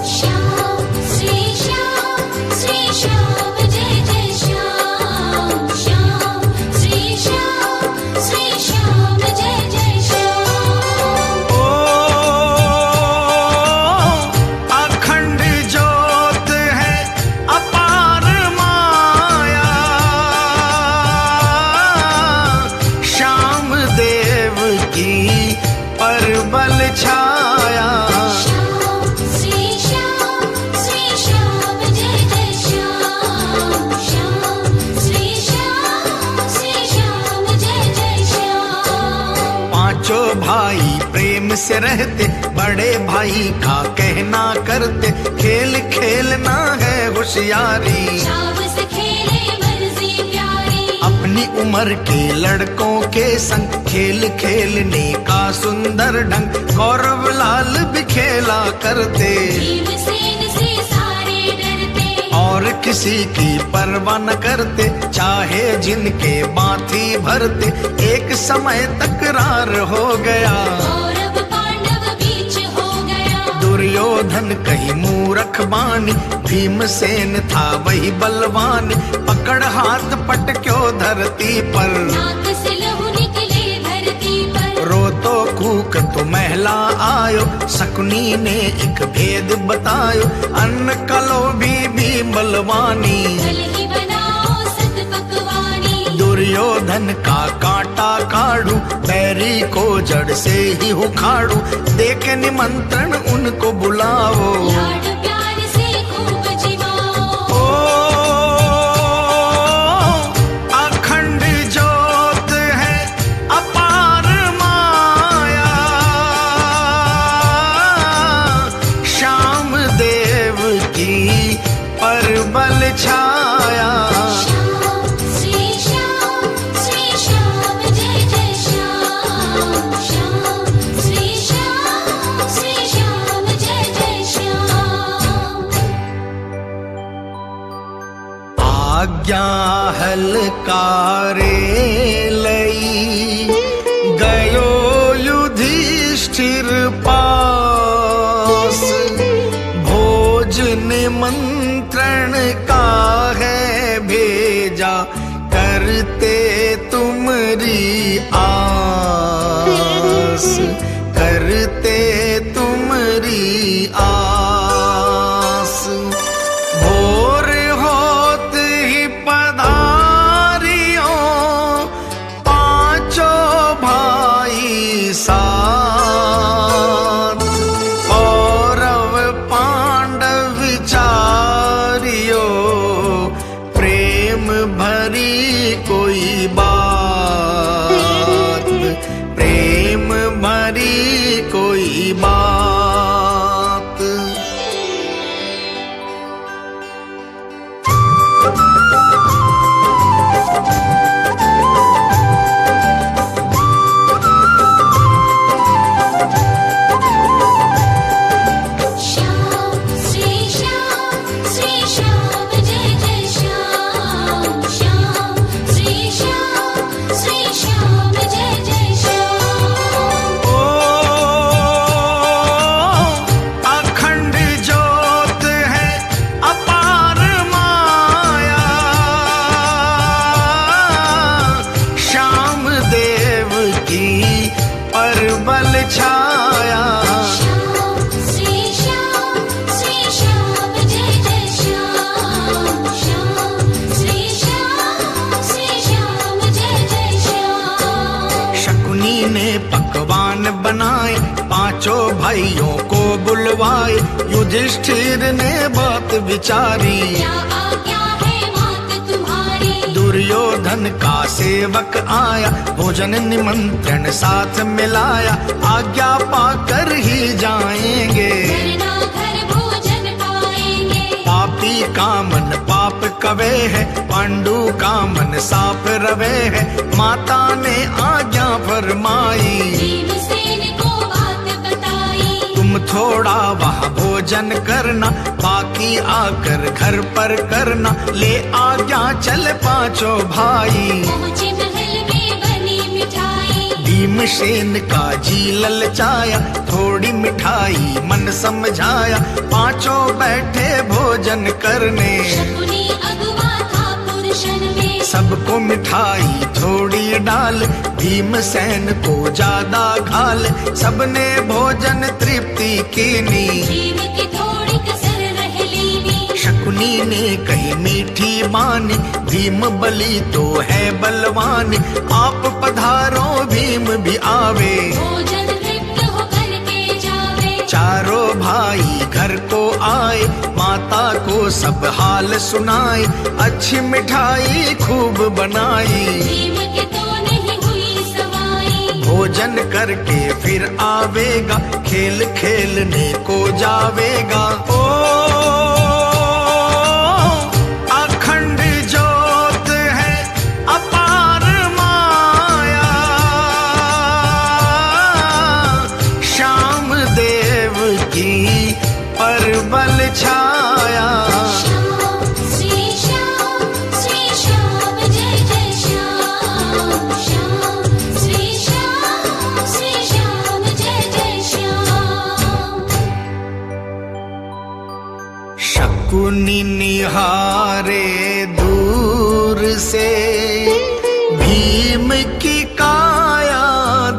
श्याम श्री श्याम जय जय श्याम, श्याम श्री श्याम जय जय श्याम। ओ अखंड ज्योत है अपार माया, श्याम देव की परबल छाया। श्याम श्री श्याम जय जय श्याम, श्याम श्री श्याम जय जय श्याम। पांचों भाई प्रेम से रहते, बड़े भाई का कहना करते, खेल खेलना है होशियारी। शाम से खेले मर्जी प्यारी, अपनी उम्र के लड़कों के संग खेल खेलने का सुंदर ढंग कौरव लाल भी खेला करते। भीमसेन से सारे डरते, और किसी की परवाह न करते, चाहे जिनके बाथी भरते। एक समय तकरार हो गया, कौरव पांडव बीच हो गया। दुर्योधन कहीं मूर्ख बानी, भीमसेन था वही बलवान। पकड़ हाथ पटक्यो धरती पर, नाक से लहू निकले धरती पर। रो तो कूक तो महला आयो, शकुनी ने एक भेद बतायो। अन्न कलो भी बलवानी, कल ही बनाओ सत पकवानी। दुर्योधन का कांटा काढ़ू, बैरी को जड़ से ही उखाड़ू। देके निमंत्रण उनको बुलाओ, लाड प्यार से खूब जिमाओ। ओ अखंड ज्योत है अपार माया, श्याम देव की परबल छाया। श्याम श्री श्याम जय जय श्याम। श्याम श्री श्याम जय जय श्याम। आज्ञा हलकारे लई, गयो युधिष्ठिर पास। भोज निमंत्रण का है भेजा, करते तुमरी आस, करते तुमरी आस। भोर होत ही पधारियो, पांचों भाई साथ। कौरव पांडव चारियो, प्रेम भरी कोई बात, प्रेम भरी कोई बात। श्याम श्री श्याम जय जय श्याम। श्याम श्री श्याम जय जय श्याम। ओ अखंड ज्योत है अपार माया, श्याम देव की परबल छाया। श्याम श्री श्याम जय जय श्याम। श्याम श्री श्याम जय जय श्याम। शकुनी ने पकवान बनाए, पांचों भाइयों को बुलवाए। युधिष्ठिर ने बात विचारी, क्या आज्ञा है मात तुम्हारी। दुर्योधन का सेवक आया, भोजन निमंत्रण साथ मिलाया। आज्ञा पाकर ही जाएंगे, करना घर भोजन पाएंगे। पापी का मन पाप कवे है, पांडु का मन साफ रवे है। माता ने आज्ञा फरमाई, भीमसेन को बात बताई। तुम थोड़ा वहाँ भोजन करना, बाकी आकर घर पर करना। ले आज्ञा चल पांचों भाई, पहुंचे महल में बनी मिठाई। भीमसेन का जी ललचाया, थोड़ी मिठाई मन समझाया। पांचों बैठे भोजन करने, शकुनी अगुवा था पुरुषन में। सबको मिठाई थोड़ी डाल, भीमसेन को ज्यादा घाल। सबने भोजन तृप्ति कीनी, भीम की थोड़ी कसर रह लीनी। शकुनी ने कही मीठी बानी, भीम बली तो है बलवान। आप पधारो भीम भी आवे, भोजन तृप्त होकर के जावे। चारों भाई घर को आए, माता को सब हाल सुनाए। अच्छी मिठाई खूब बनाई, भीम के तो नहीं हुई सवाई। भोजन पूजन करके फिर आवेगा, खेल खेलने को जावेगा। ओ अखंड ज्योत है अपार माया, श्याम देव की परबल छाया। श्याम श्री श्याम जय जय श्याम, श्याम श्री श्याम जय जय श्याम। शकुनी निहारे दूर से भीम की काया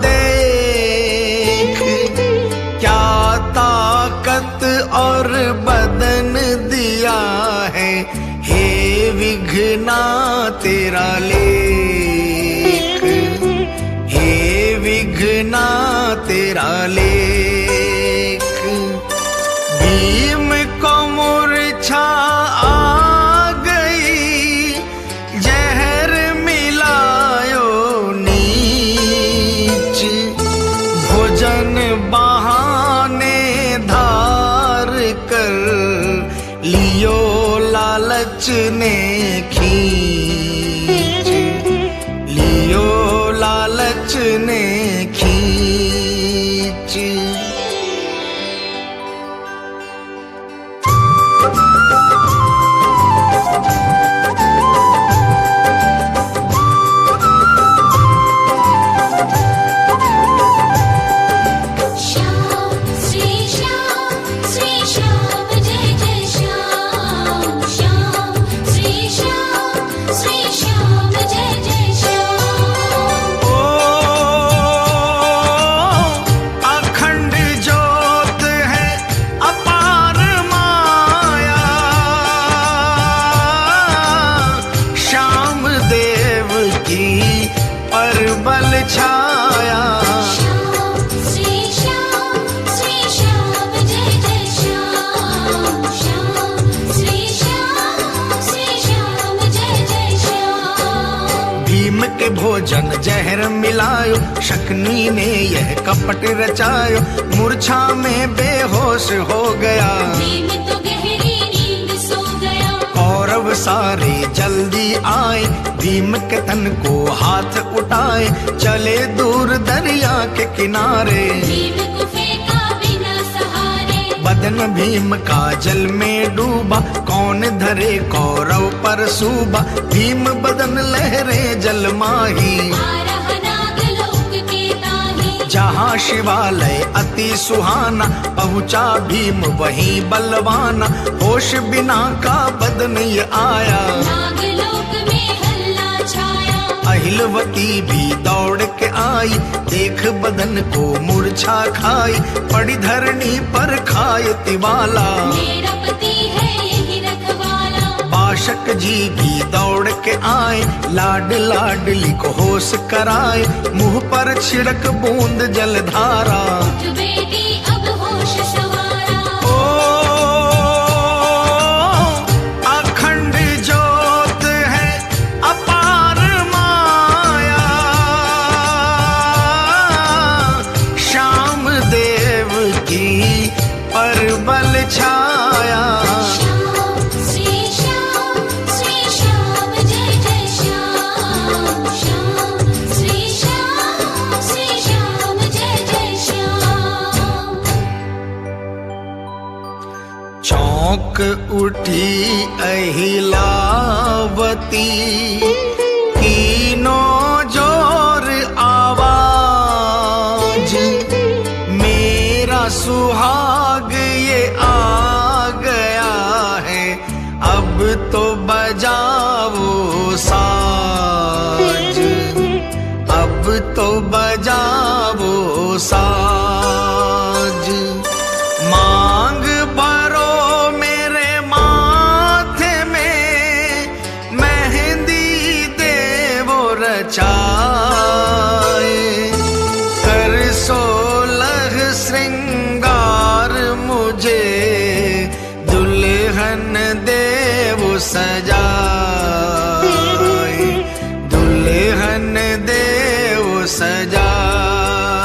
देख, क्या ताकत और बदन दिया है, हे विघ्ना तेरा लेख, हे विघ्ना तेरा लेख। भीम को मूर्छा आ गई, जहर मिलायो नीच, भोजन बहाने धार कर, लियो लालच ने खींच, लियो लालच ने खींच। श्याम श्री श्याम जय जय श्याम, श्याम श्री श्याम जय जय श्याम। ओ अखंड ज्योत है अपार माया, श्याम देव की परबल छाया। श्याम श्री श्याम जय जय श्याम, श्याम श्री श्याम जय जय श्याम। भीम के भोजन जहर मिलायो, शकुनी ने यह कपट रचायो, मूर्छा में बेहोश हो गया। भीम तो गहरी नींद सो गया, कौरव सारे जल्दी आए, भीम के तन को हाथ उठाए, चले दूर दरिया के किनारे। भीम को फेंका बिना सहारे, बदन भीम का जल में डूबा, कौन धरे कौरव पर सूबा, भीम बदन लहरे जल माही। आ रहा नागलोक के ताही, जहाँ शिवालय अति सुहाना, पहुँचा भीम वहीं बलवाना, होश बिना का बदन ये आया। नागलोक में हल्ला छाया, अहिलवती भी दौड़ के आई, देख बदन को मूर्छा खाई, पड़ी धरनी पर खाए तिवाला। मेरा पति है यही रखवाला, पाशक जी भी दौड़ के आए, लाड लाडली को होश कराए, मुंह पर छिड़क बूंद जलधारा। उठ बेटी अब होश सवारा। ओ अखंड ज्योत है अपार माया, श्याम देव की परबल छाया। श्याम श्री श्याम जय जय श्याम, श्याम श्री श्याम जय जय श्याम। चौंक उठी अहिलावती, तीनों जोर आवाज, मेरा सुहाग ये आ गया है, अब तो बजाओ साज, अब तो बजाओ साज। मांग भरो मेरे माथे में, मेहंदी देवो रचाए, कर सोलह श्रृंगार मुझे, दुल्हन देवो सजाए, दुल्हन देवो सजाए।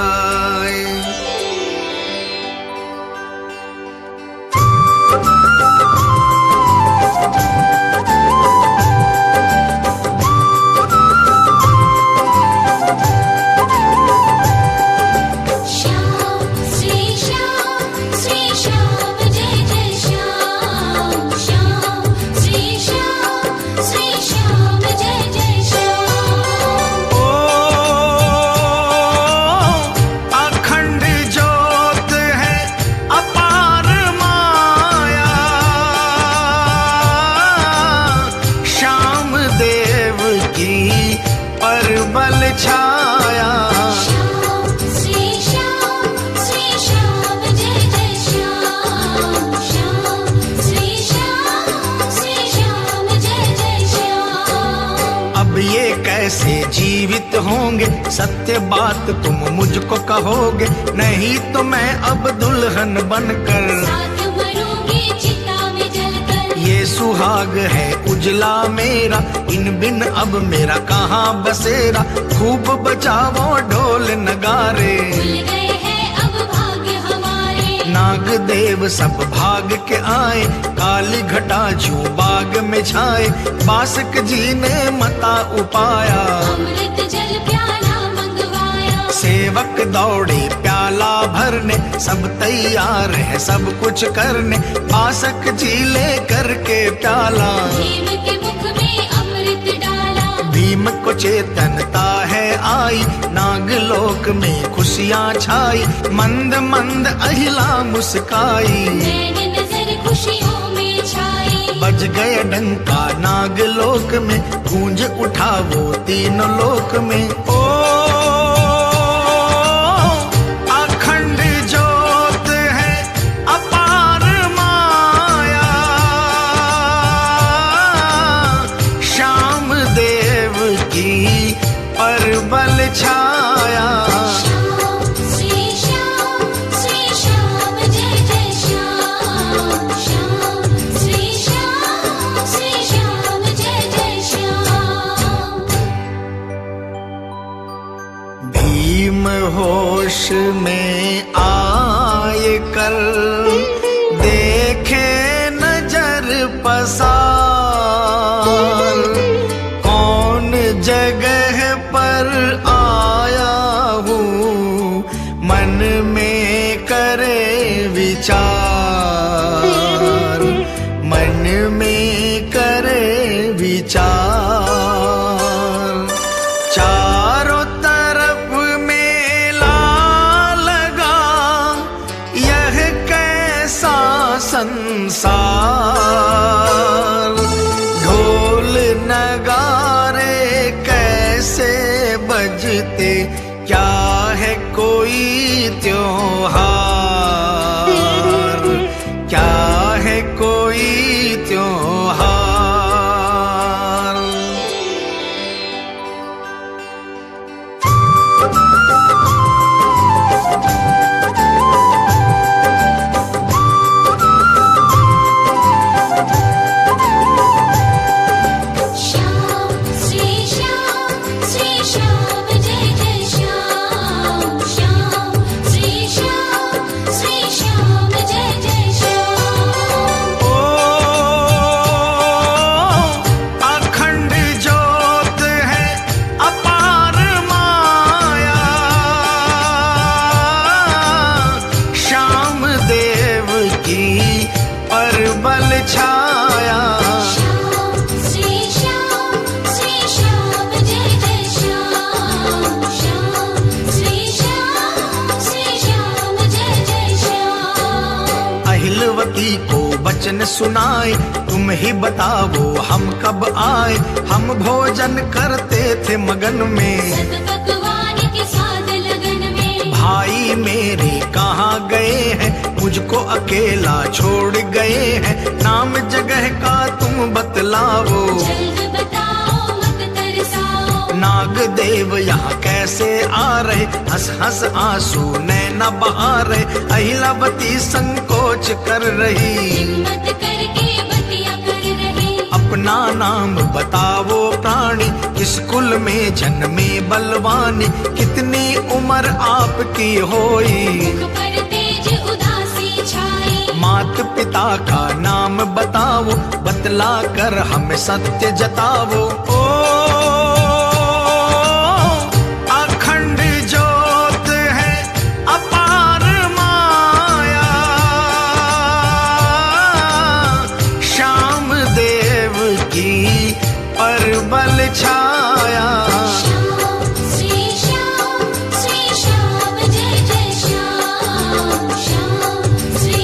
सत्य बात तुम मुझको कहोगे, नहीं तो मैं अब दुल्हन बनकर साथ मरूंगी चिता में जलकर। ये सुहाग है उजला मेरा, इन बिन अब मेरा कहाँ बसेरा। खूब बजावो ढोल नगारे, भूल गए हैं अब भाग्य हमारे। नाग देव सब भाग के आए, काली घटा जू बाग में छाए। बासक जी ने मता उपाया, अमृत जल प्याला मंगवाया। सेवक दौड़े प्याला भरने, सब तैयार है सब कुछ करने। बासक जी ले करके प्याला, भीम के मुख में अमृत डाला। भीम को चेतनता है आई, नागलोक में खुशियाँ छाई। मंद मंद अहिला मुस्काई, नैन नजर खुशियों में छाई। बज गए डंका नागलोक में, गूंज उठा वो तीनों लोक में। ओ अखंड ज्योत है अपार माया, श्याम देव की परबल छाया। श्याम श्री श्याम जय जय श्याम। श्याम श्री श्याम जय जय श्याम। भीम होश में आए कर, देखे नजर पसार। कौन जगह पर आया हूँ, मन में करे विचार। मन में करे विचार। चारों तरफ मेला लगा, यह कैसा संसार। ढोल नगारे कैसे बजते, क्या है कोई त्योहार। क्या है कोई त्योहार। श्याम श्री श्याम जय जय श्याम। श्याम श्री श्याम जय जय श्याम। ओ अखंड ज्योत है अपार माया, श्याम देव की परबल छाया। श्याम श्री श्याम जय जय श्याम। श्याम श्री श्याम जय जय श्याम। अहिलवती को वचन सुनाए, तुम ही बताओ हम कब आए। हम भोजन करते थे मगन में, सत पकवान के स्वाद लगन में। भाई मेरे कहाँ गए हैं, मुझको अकेला छोड़ गए हैं। नाम जगह का तुम बतलाओ, जल्द बताओ मत तरसाओ। नाग देव यहाँ कैसे आ रहे, हंस हंस आंसू नैना बहा रहे। अहिलावती संकोच कर रही, हिम्मत करके बतिया कर रही। अपना नाम बताओ प्राणी, किस कुल में जन्मे बलवानी। कितनी उम्र आपकी होई, मुख पर तेज उदासी छाई। मात पिता का नाम बताओ, बतला कर हमें सत्य जताओ। ओ अखंड ज्योत है अपार माया, श्याम देव की परबल छाया। श्याम श्री श्याम जय जय श्याम। श्याम श्री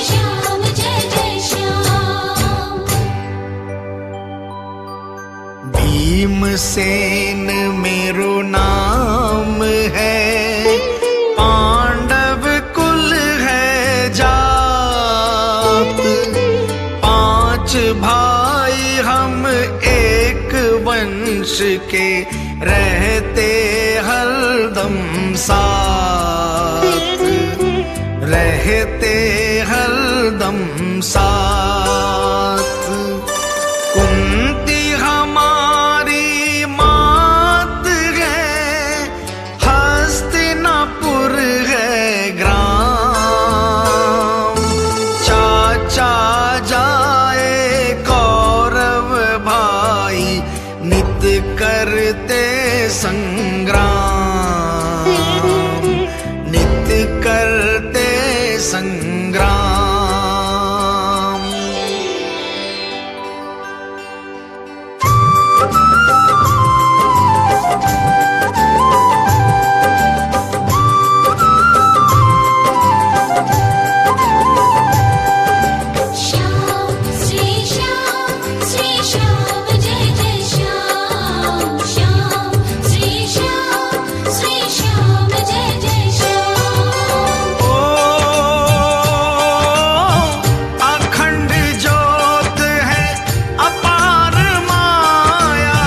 श्याम जय जय श्याम। भीमसेन मेरो नाम है, पांडव कुल है जात। 5 भाई हम एक वंश के, रहते हरदम साथ, रहते हरदम साथ। कुंती हमारी मात है, हस्तिनापुर है ग्राम। चाचा जाए कौरव भाई, नित करते संग्राम, नित करते संग्राम। श्याम श्री श्याम जय जय श्याम। श्याम श्री श्याम जय जय श्याम। ओ अखंड ज्योत है अपार माया,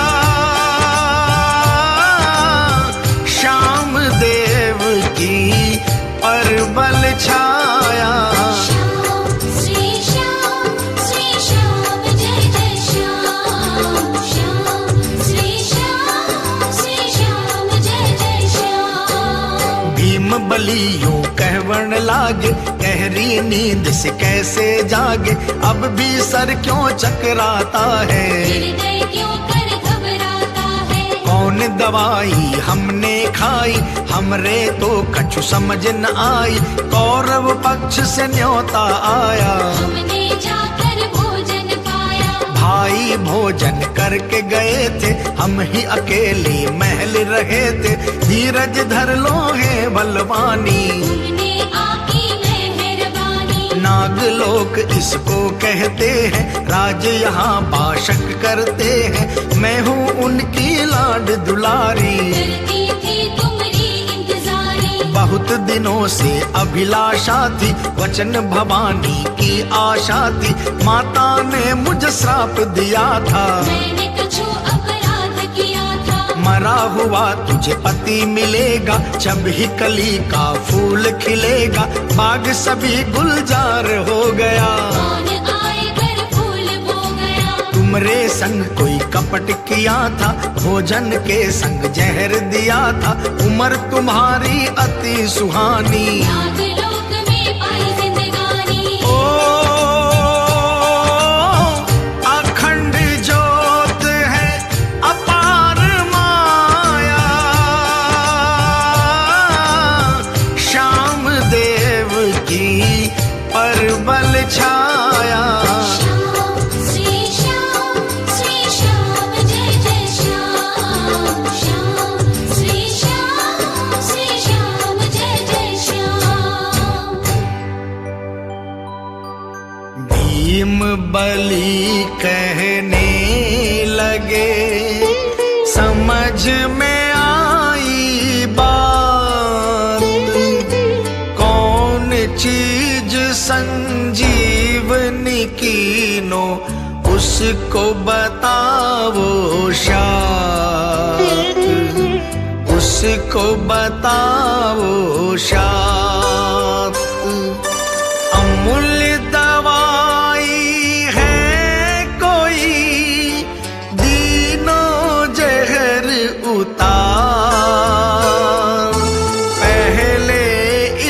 श्याम देव की परबल छाया। श्याम श्री श्याम जय जय श्याम। श्याम श्री श्याम जय जय श्याम। भीम बलियों कहवन लागे, गहरी नींद से कैसे जागे। अब भी सर क्यों चकराता है, हृदय क्यों कर घबराता है। कौन दवाई हमने खाई, हमरे तो कछु समझ न आई। कौरव पक्ष से न्योता आया, हमने जाकर भोजन पाया। भाई भोजन करके गए थे, हम ही अकेले महल रहे थे। धीरज धर लो है बलवानी, तुमने आकी मेहरबानी। नागलोक इसको कहते हैं, राज यहाँ बाशक करते हैं। मैं हूँ उनकी लाड दुलारी, करती थी तुम्हारी इंतजारी। बहुत दिनों से अभिलाषा थी, वचन भवानी की आशा थी। माता ने मुझे श्राप दिया था, मैंने कछु अपराध किया था। मरा हुआ तुझे पति मिलेगा, जब ही कली का फूल खिलेगा। बाग सभी गुलजार हो गया, कौन आए घर फूल बो गया। तुमरे संग कोई कपट किया था, भोजन के संग जहर दिया था। उम्र तुम्हारी अति सुहानी, नागलोक में पाई जिंदगानी। ओ अखंड ज्योत है अपार माया, श्याम देव की परबल छाया। श्याम श्री श्याम जय जय श्याम। श्याम श्री श्याम जय जय श्याम। भीम बलि कहने लगे, समझ में आई बात। कौन चीज संजीवनी कीनो, उसको बताओ शात, उसको बताओ शात। अमूल्य दवाई है कोई, दीनों जहर उतार। पहले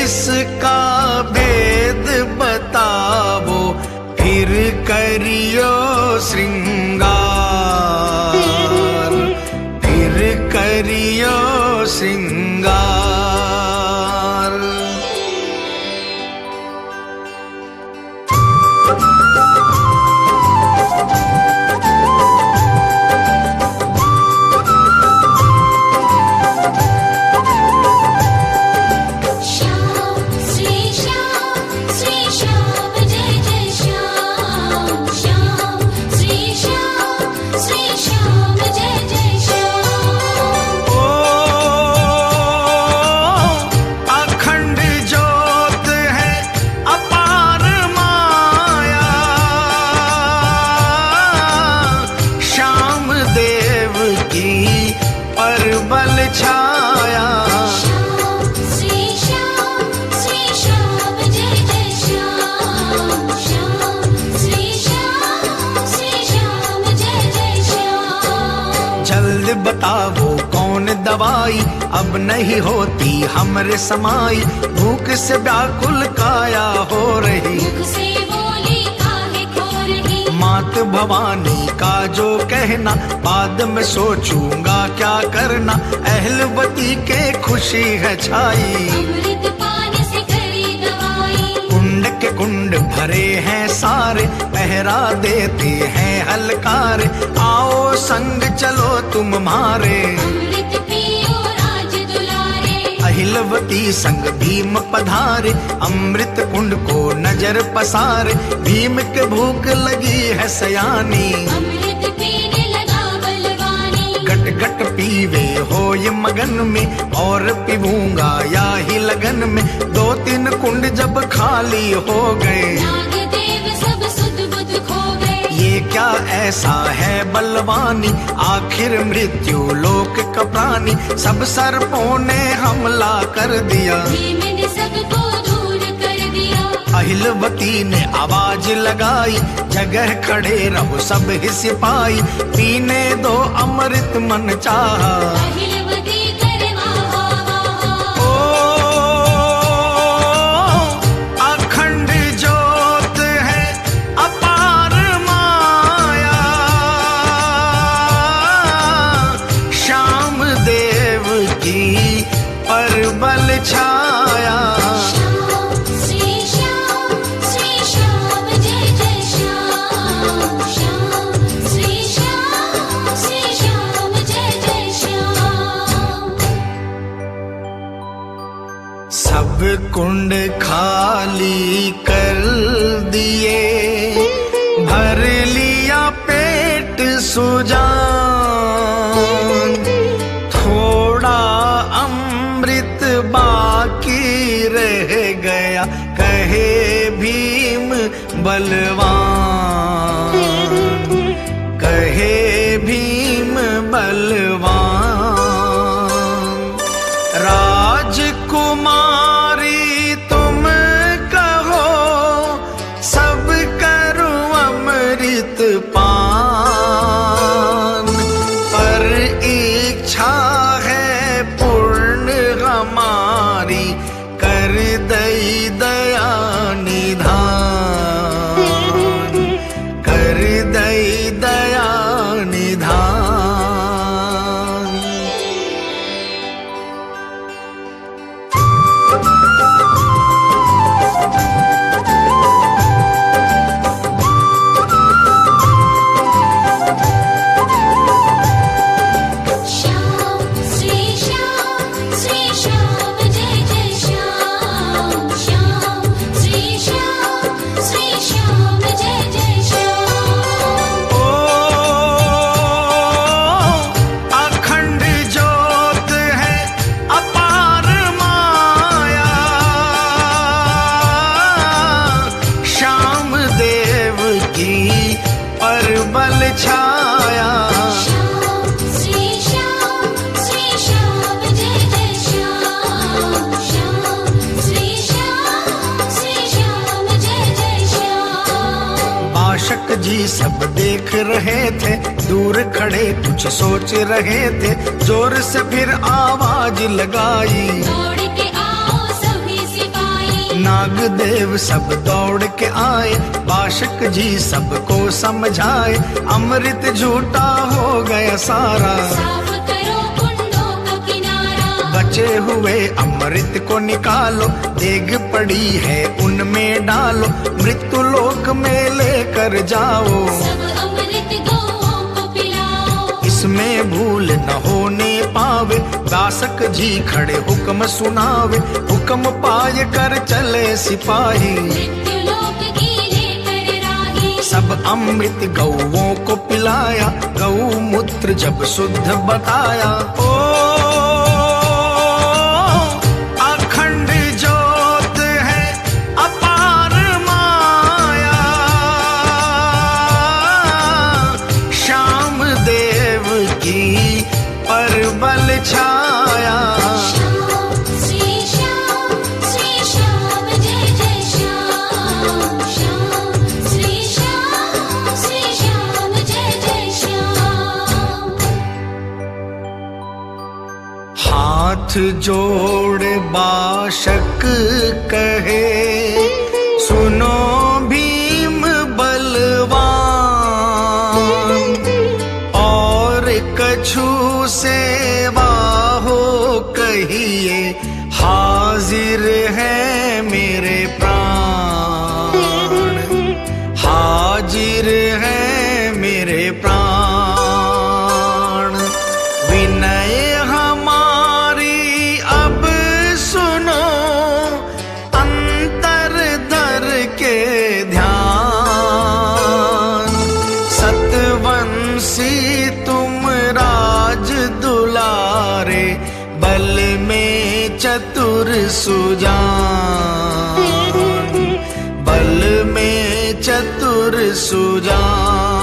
इसका भेद बताओ, फिर करियो श्रृंगार, फिर करियो श्रृंगार। श्याम श्री श्याम जय जय श्याम। श्याम श्री श्याम जय जय श्याम। ओ दवाई, अब नहीं होती हमरे समाई, भूख से व्याकुल काया हो रही। मुख से बोली काहे खो रही, मात भवानी का जो कहना, बाद में सोचूंगा क्या करना, अहलवती के खुशी है छाई। अमृत पान से करी दवाई, कुंड के कुंड भरे हैं सारे, पहरा देते हैं हलकारे, आओ संग चलो तुम मारे। अमृत पियो राज दुलारे, अहिलवती संग भीम पधारे, अमृत कुंड को नजर पसारे, भीम के भूख लगी है सयानी, अमृत पीने लगा बलवानी। गट गट पीवे हो ये मगन में, और पीऊंगा या ही लगन में, 2-3 कुंड जब खाली हो गए, नाग देव सब सुध बुध खो गए। ये क्या ऐसा है बलवानी, आखिर मृत्यु लोक का प्राणी, सब सर्पों ने हमला कर दिया, भीम ने सबको दूर कर दिया। अहिलवती ने आवाज लगाई, जगह खड़े रहो सब ही सिपाही, पीने दो अमृत मन चाहा। अहिलवती करे वाहा वाहा, अखंड ज्योत है अपार माया, श्याम देव की परबल छाया। श्याम श्री श्याम जय जय श्याम, श्याम श्री श्याम जय जय श्याम। सब कुंड खाली कर दिए, भर लिया पेट सुजान, थोड़ा अमृत बाकी रह गया, कहे भीम बलवान, कहे भीम बलवान। राजकुमारी तुम कहो, सब करूं अमृत पान, पर इच्छा है पूर्ण हमारी, कर दई दया निधान, कर दई दया निधान। श्याम श्री श्याम जय जय श्याम, श्याम श्री श्याम जय जय श्याम। ओ अखंड ज्योत है अपार माया, श्याम देव की परबल छाया। श्याम श्री श्याम जय जय श्याम, श्याम श्री श्याम जय जय श्याम। बाशक जी सब देख रहे थे, दूर खड़े कुछ सोच रहे थे, जोर से फिर आवाज लगाई, दौड़ के आओ सभी सिपाही, नागदेव सब दौड़ के आए, बाशक जी सबको समझाए, अमृत झूठा हो गया सारा, साफ करो कुंडों का किनारा। बचे हुए अमृत को निकालो, देग पड़ी है उनमें डालो, मृत्यु लोक में लेकर जाओ, सब अमृत गौओं को पिलाओ। इसमें भूल न होने पावे, दासक जी खड़े हुक्म सुनावे, हुक्म पाए कर चले सिपाही, मृत्यु लोक की लेकर राही। सब अमृत गौओं को पिलाया, गौ मूत्र जब शुद्ध बताया। ओ अखंड ज्योत है अपार माया, श्याम देव की परबल छाया। श्याम श्री श्याम जय जय श्याम, श्याम श्री श्याम जय जय श्याम। हाथ जोड़ बाशक कहे, सुनो भीम बलवान, और कछु सेवा हो कहिए, हाजिर है मेरे प्राण, हाजिर है मेरे प्राण। विनय हमारी अब सुनो, अंतर धर के ध्यान, सतवंशी तुम राज दुलारे, बल में चतुर सुजान, बल में चतुर सुजान।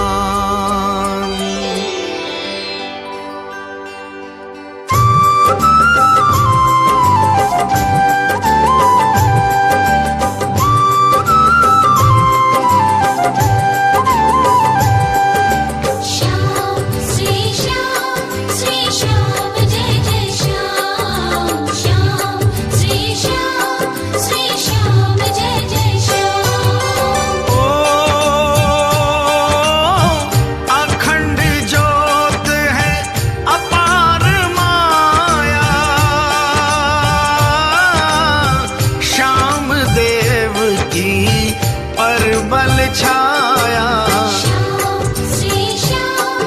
श्याम श्री श्याम जय जय श्याम, श्याम श्री श्याम जय जय श्याम। ओ अखंड ज्योत है अपार माया, श्याम देव की परबल छाया। श्याम श्री श्याम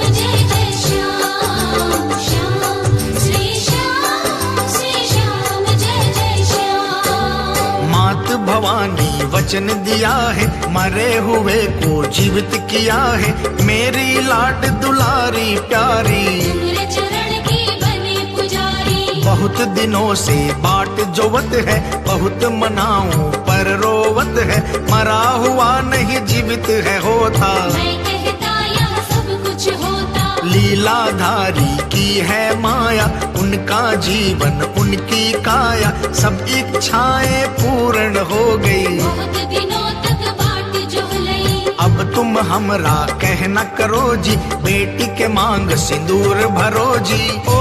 जय जय श्याम, श्याम श्री श्याम जय जय श्याम। मात भवानी वचन दिया है, मरे हुए को जीवित किया है, मेरी लाड दुलारी प्यारी, तुम्हारे चरण की बने पुजारी। बहुत दिनों से बाट जोवत है, बहुत मनाऊं पर रोवत है, मरा हुआ नहीं जीवित है होता, मैं कहता यह सब कुछ होता। लीलाधारी की है माया, उनका जीवन उनकी काया, सब इच्छाएं पूर्ण हो गई, बहुत दिनों तक बाट जोहलई। अब तुम हमरा कहना करो जी, बेटी के मांग सिंदूर भरो जी। ओ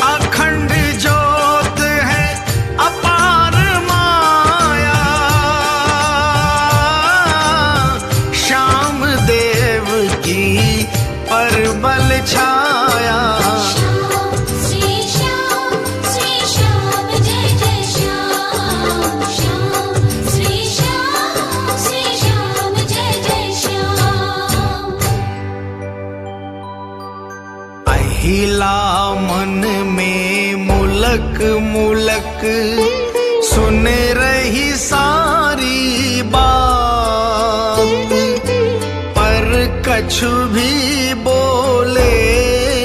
अखंड ज्योत है अपार माया, श्याम देव की परबल छाया। श्याम श्री श्याम जय जय श्याम, श्याम श्री श्याम जय जय श्याम। अहिला मन में मुलक मुलक सुन रही सारी बात, पर कछु भी बोले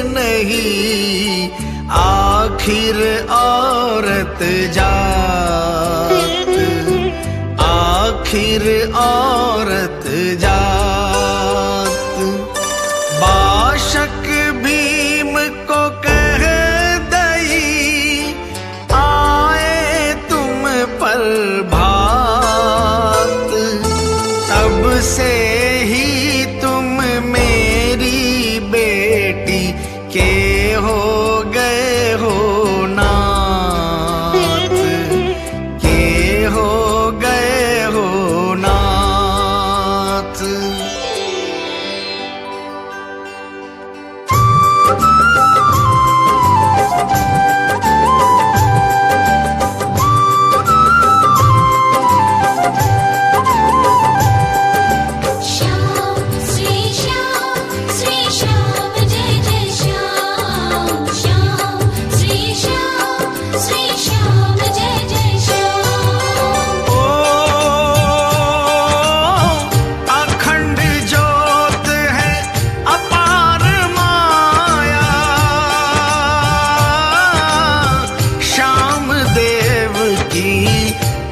नहीं, आखिर औरत जात, आखिर औरत जात। बाशक भीम को कह दई, आए तुम पर भात, तब से ही तुम मेरी बेटी के हो गए हो नाथ, के हो गए हो नाथ। श्याम श्री श्याम जय जय श्याम, श्याम श्री श्याम जय जय श्याम। ओ अखंड ज्योत है अपार माया, श्याम देव की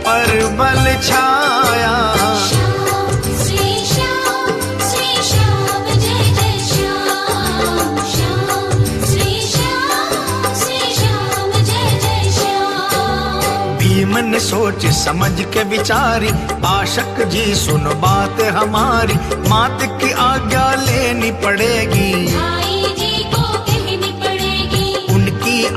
परबल छाया। श्याम श्री श्याम जय जय श्याम, श्याम श्री श्याम जय जय श्याम। भीम ने सोच समझ के विचारी, बाशक जी सुनो बात हमारी, मात की आज्ञा लेनी पड़ेगी, भाई जी को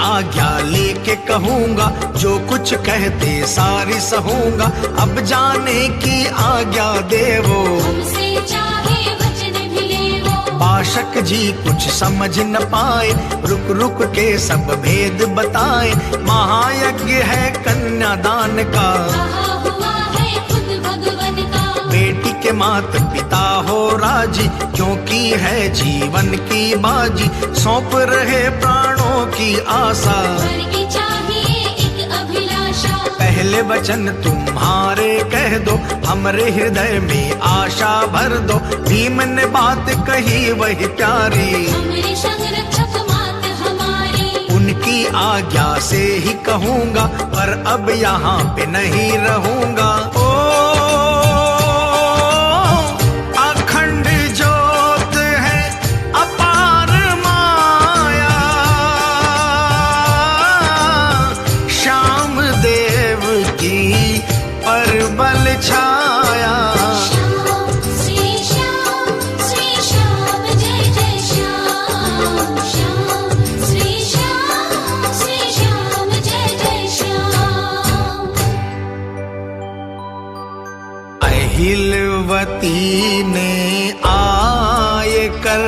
आज्ञा लेके कहूँगा, जो कुछ कहते सारी सहूँगा। अब जाने की आज्ञा देवो, हमसे चाहे वचन भी लेवो। पाशक जी कुछ समझ न पाए, रुक रुक के सब भेद बताए। महायज्ञ है कन्यादान का, कहा हुआ है खुद भगवन का। बेटी के मात पिता हो राजी, क्योंकि है जीवन की बाजी। सौंप रहे प्राणों की आशा, वर की चाहिए एक अभिलाषा। पहले वचन तुम्हारे कह दो, हमरे हृदय में आशा भर दो। भीम ने बात कही वही प्यारी, हमरे संग रक्षक मात हमारी। उनकी आज्ञा से ही कहूँगा, पर अब यहाँ पे नहीं रहूँगा। ओ अखंड ज्योत है अपार माया, श्याम देव की परबल छाया। श्याम श्री श्याम जय जय श्याम। श्याम श्री श्याम जय जय श्याम। अहिलवती ने आए कर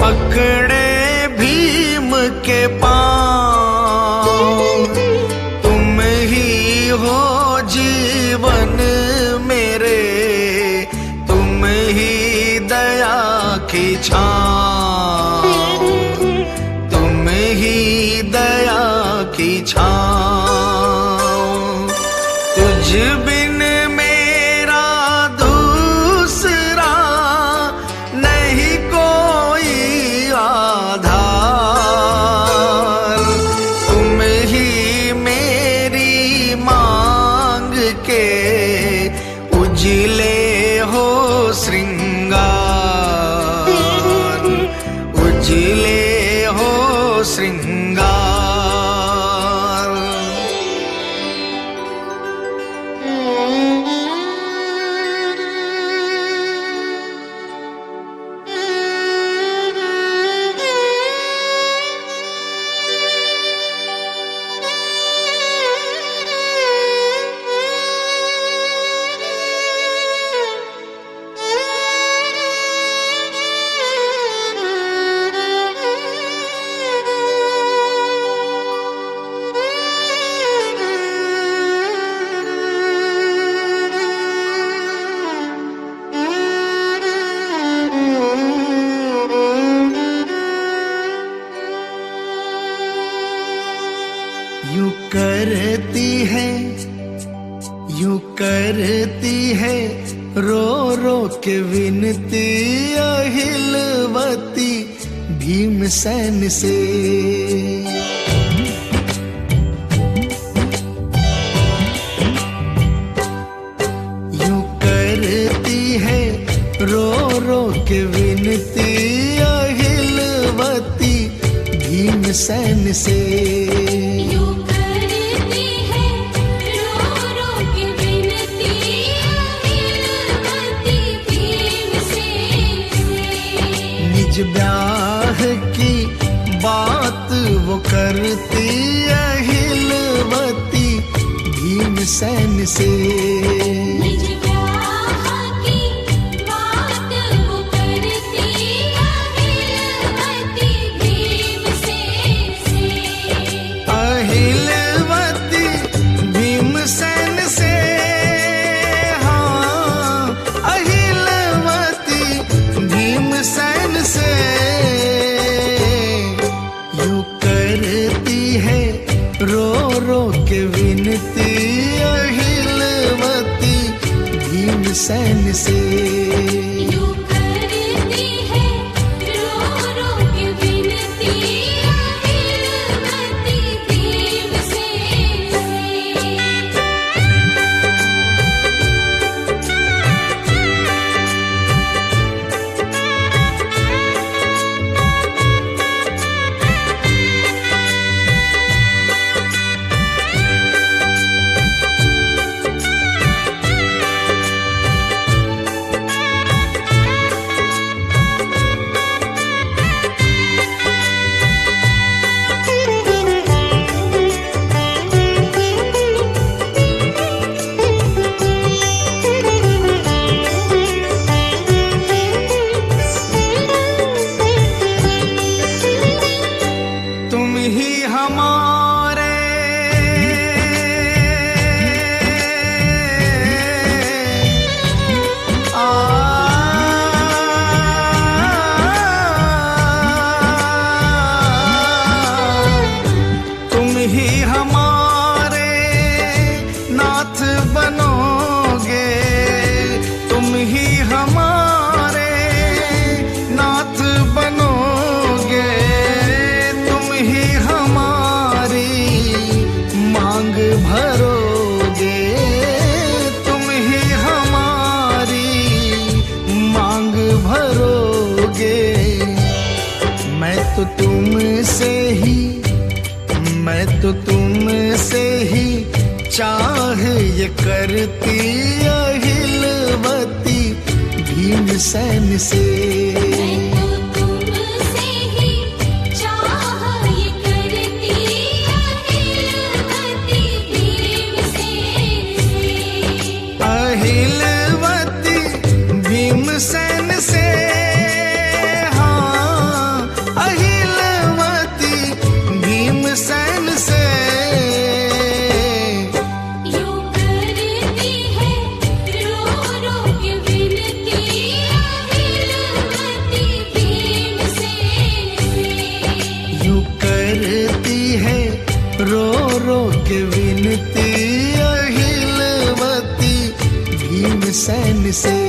पकड़े भीम के पाँव। तुम ही हो जीवन मेरे, तुम ही दया की छाँव, तुम ही दया की छाँव। तुझ बिन मेरा दूसरा नहीं कोई आधार। तुम ही मेरी मांग के उजले हो श्रृंगार, उजले हो श्रृंगार। यूं करती है रो रो के विनती अहिलवती भीमसेन से। यूं करती है रो रो के विनती अहिलवती भीमसेन से। यूं करती है रो रो के विनती अहिलवती भीमसेन से। निज ब्याह की बात वो करती अहिलवती भीमसेन से। निज ब्याह की बात वो करती अहिलवती भीमसेन से। अहिलवती भीमसेन से, हाँ अहिलवती भीमसेन से। यूं करती है रो रो के विनती अहिलवती भीमसेन से। यूं करती है रो रो के विनती अहिलवती भीमसेन से। ही हमारे तुम ही हमारे नाथ बनोगे, तुम ही हमारे नाथ बनोगे, तुम ही हमारी मांग भरोगे, तुम ही हमारी मांग भरोगे। मैं तो तुमसे ही चाह ये करती अहिलवती भीमसेन से। मैं तो तुमसे ही चाह ये करती अहिलवती भीमसेन से। अहिलवती भीमसेन से, हाँ अहिलवती भीमसेन से। यूं करती है रो रो के विनती अहिलवती भीमसेन से। यूं करती है रो रो के विनती अहिलवती भीमसेन से।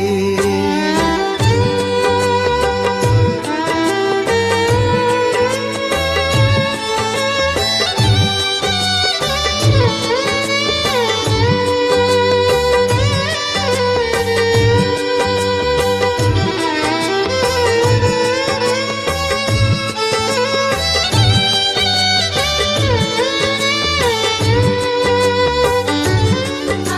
आ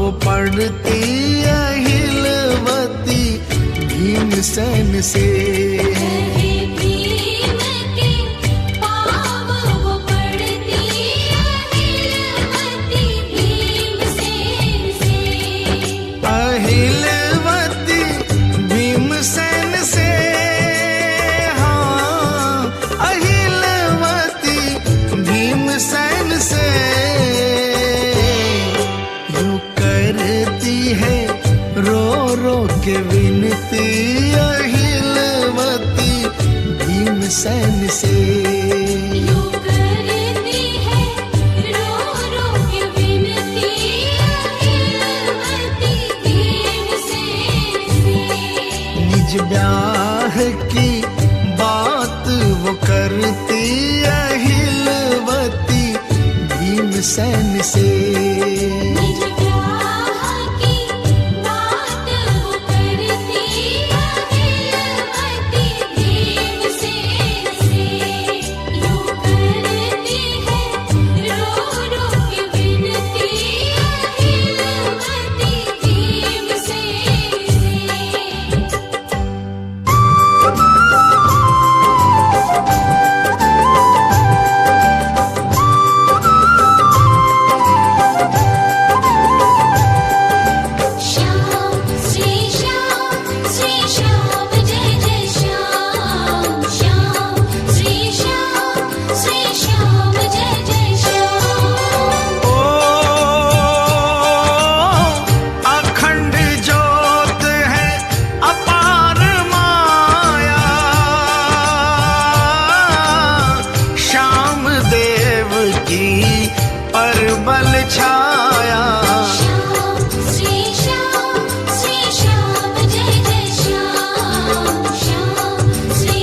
वो पढ़ती अहिलवती भीमसेन से। कहे भीम के पाँव वो पड़ती अहिलवती भीमसेन से। अहिलवती भीमसेन से, हाँ अहिलवती भीमसेन से। यूं करती है रो रो के विनती अहिलवती भीमसेन से। यूं करती है रो रो के विनती अहिलवती भीमसेन से। निज ब्याह की बात वो करती अहिलवती भीमसेन से। निज ब्याह की बात वो करती अहिलवती भीमसेन से। यूं करती है रो रो के विनती अहिलवती भीमसेन से। श्याम श्री श्याम जय जय श्याम। श्याम श्री श्याम जय जय श्याम। ओ अखंड ज्योत है अपार माया, श्याम देव की परबल छाया। श्याम श्री श्याम जय जय श्याम। श्याम श्री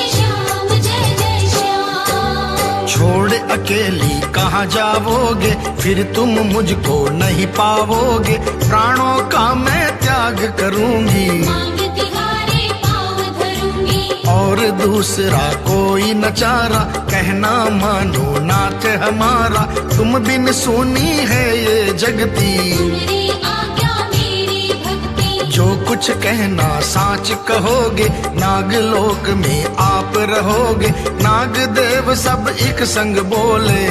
श्याम जय जय श्याम। छोड़ अकेली कहाँ जाओगे, फिर तुम मुझको नहीं पाओगे। प्राणों का मैं त्याग करूंगी मांग तिहारे पाँव धरूंगी। और दूसरा कोई न चारा, कहना मानो नाथ हमारा। तुम बिन सुनी है ये जगती, तुम्हारी आज्ञा मेरी भक्ति। जो कुछ कहना साच कहोगे। नागलोक में आप रहोगे, नाग देव सब एक संग बोले।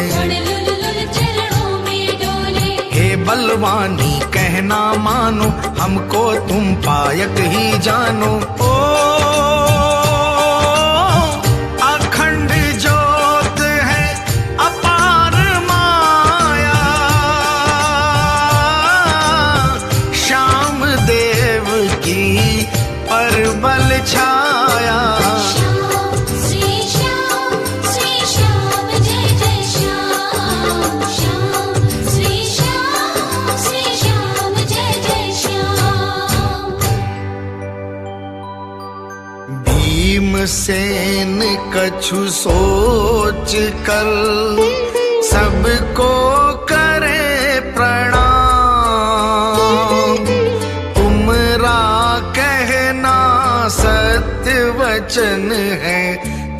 लुल चरणों में डोले। हे बलवानी कहना मानो, हमको तुम पायक ही जानो। ओ अखंड ज्योत है अपार माया, श्याम देव की परबल छाया। श्याम श्री श्याम जय जय श्याम। श्याम श्री श्याम जय जय श्याम। भीमसेन कछु सोच कर सबको करे प्रणाम। तुमरा कहना सत्य वचन है,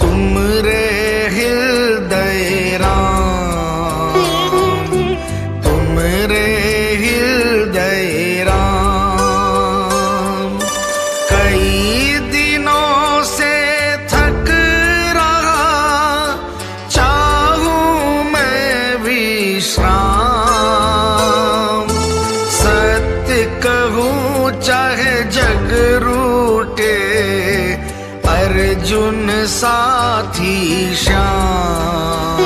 तुमरे हृदय राम। तुमरे हृदय राम। कई दिनों से थक रहा चाहूं मैं विश्राम। सत्य कहूं चाहे जग रूठे, अर्जुन साथी श्याम।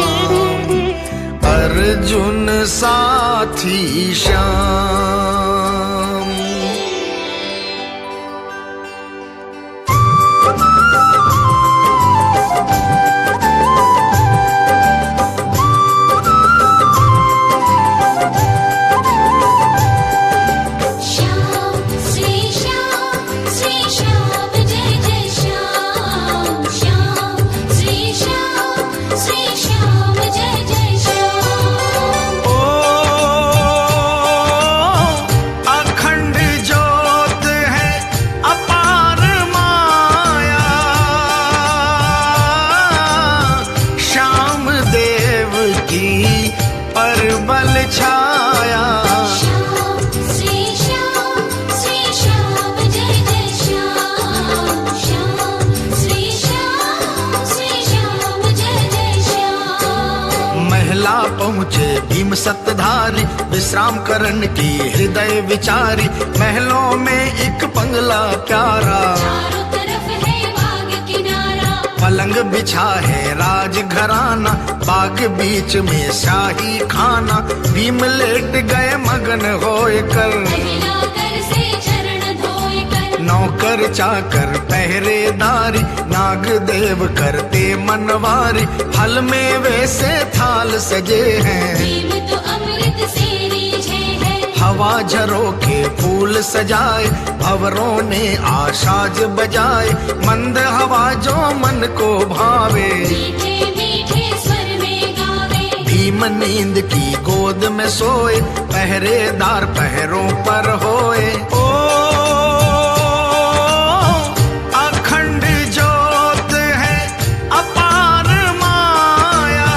अर्जुन साथी श्याम। श्याम श्री श्याम जय जय श्याम। श्याम श्री श्याम जय जय श्याम। ओ भीम सतधारी विश्राम करण की हृदय विचारी, महलों में एक बंगला प्यारा, चारों तरफ है बाग किनारा, पलंग बिछा है राज घराना, बाग बीच में शाही खाना, भीम लेट गए मगन होए कर, महिला कर से चरण धोए कर, नौकर चाकर पहरेदारी, नाग देव करते मनवारी, फल में वैसे थाल सजे हैं, भीम तो अमृत से रीझे है, हवा झरोखे फूल सजाए, भंवरों ने आशाज बजाए, मंद हवा जो मन को भावे, मीठे मीठे स्वर में गावे, भीम नींद की गोद में सोए, पहरेदार पहरों पर होए। ओ अखंड ज्योत है अपार माया,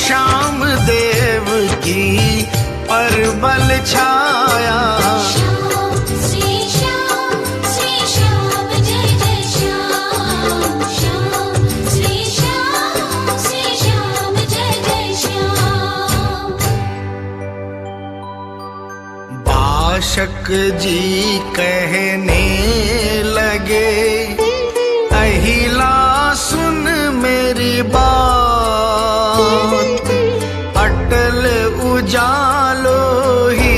श्याम देव की परबल छाया, श्याम श्री श्याम जय जय श्याम, श्याम श्री श्याम जय जय श्याम। बाशक जी कहने लगे, अहिला सुन मेरी बात, अटल उजालो ही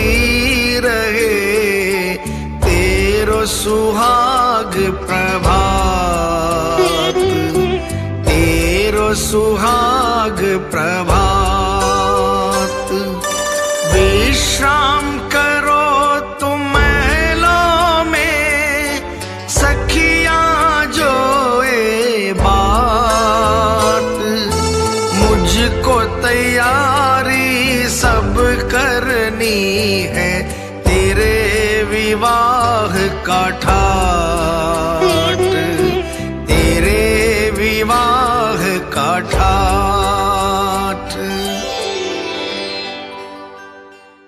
रहे तेरो सुहाग प्रभात, तेरो सुहाग प्रभात, विश्राम करो तुम महलों में, सखियां जो ये बात, मुझको तैयारी सब करनी है, तेरे विवाह का ठाट,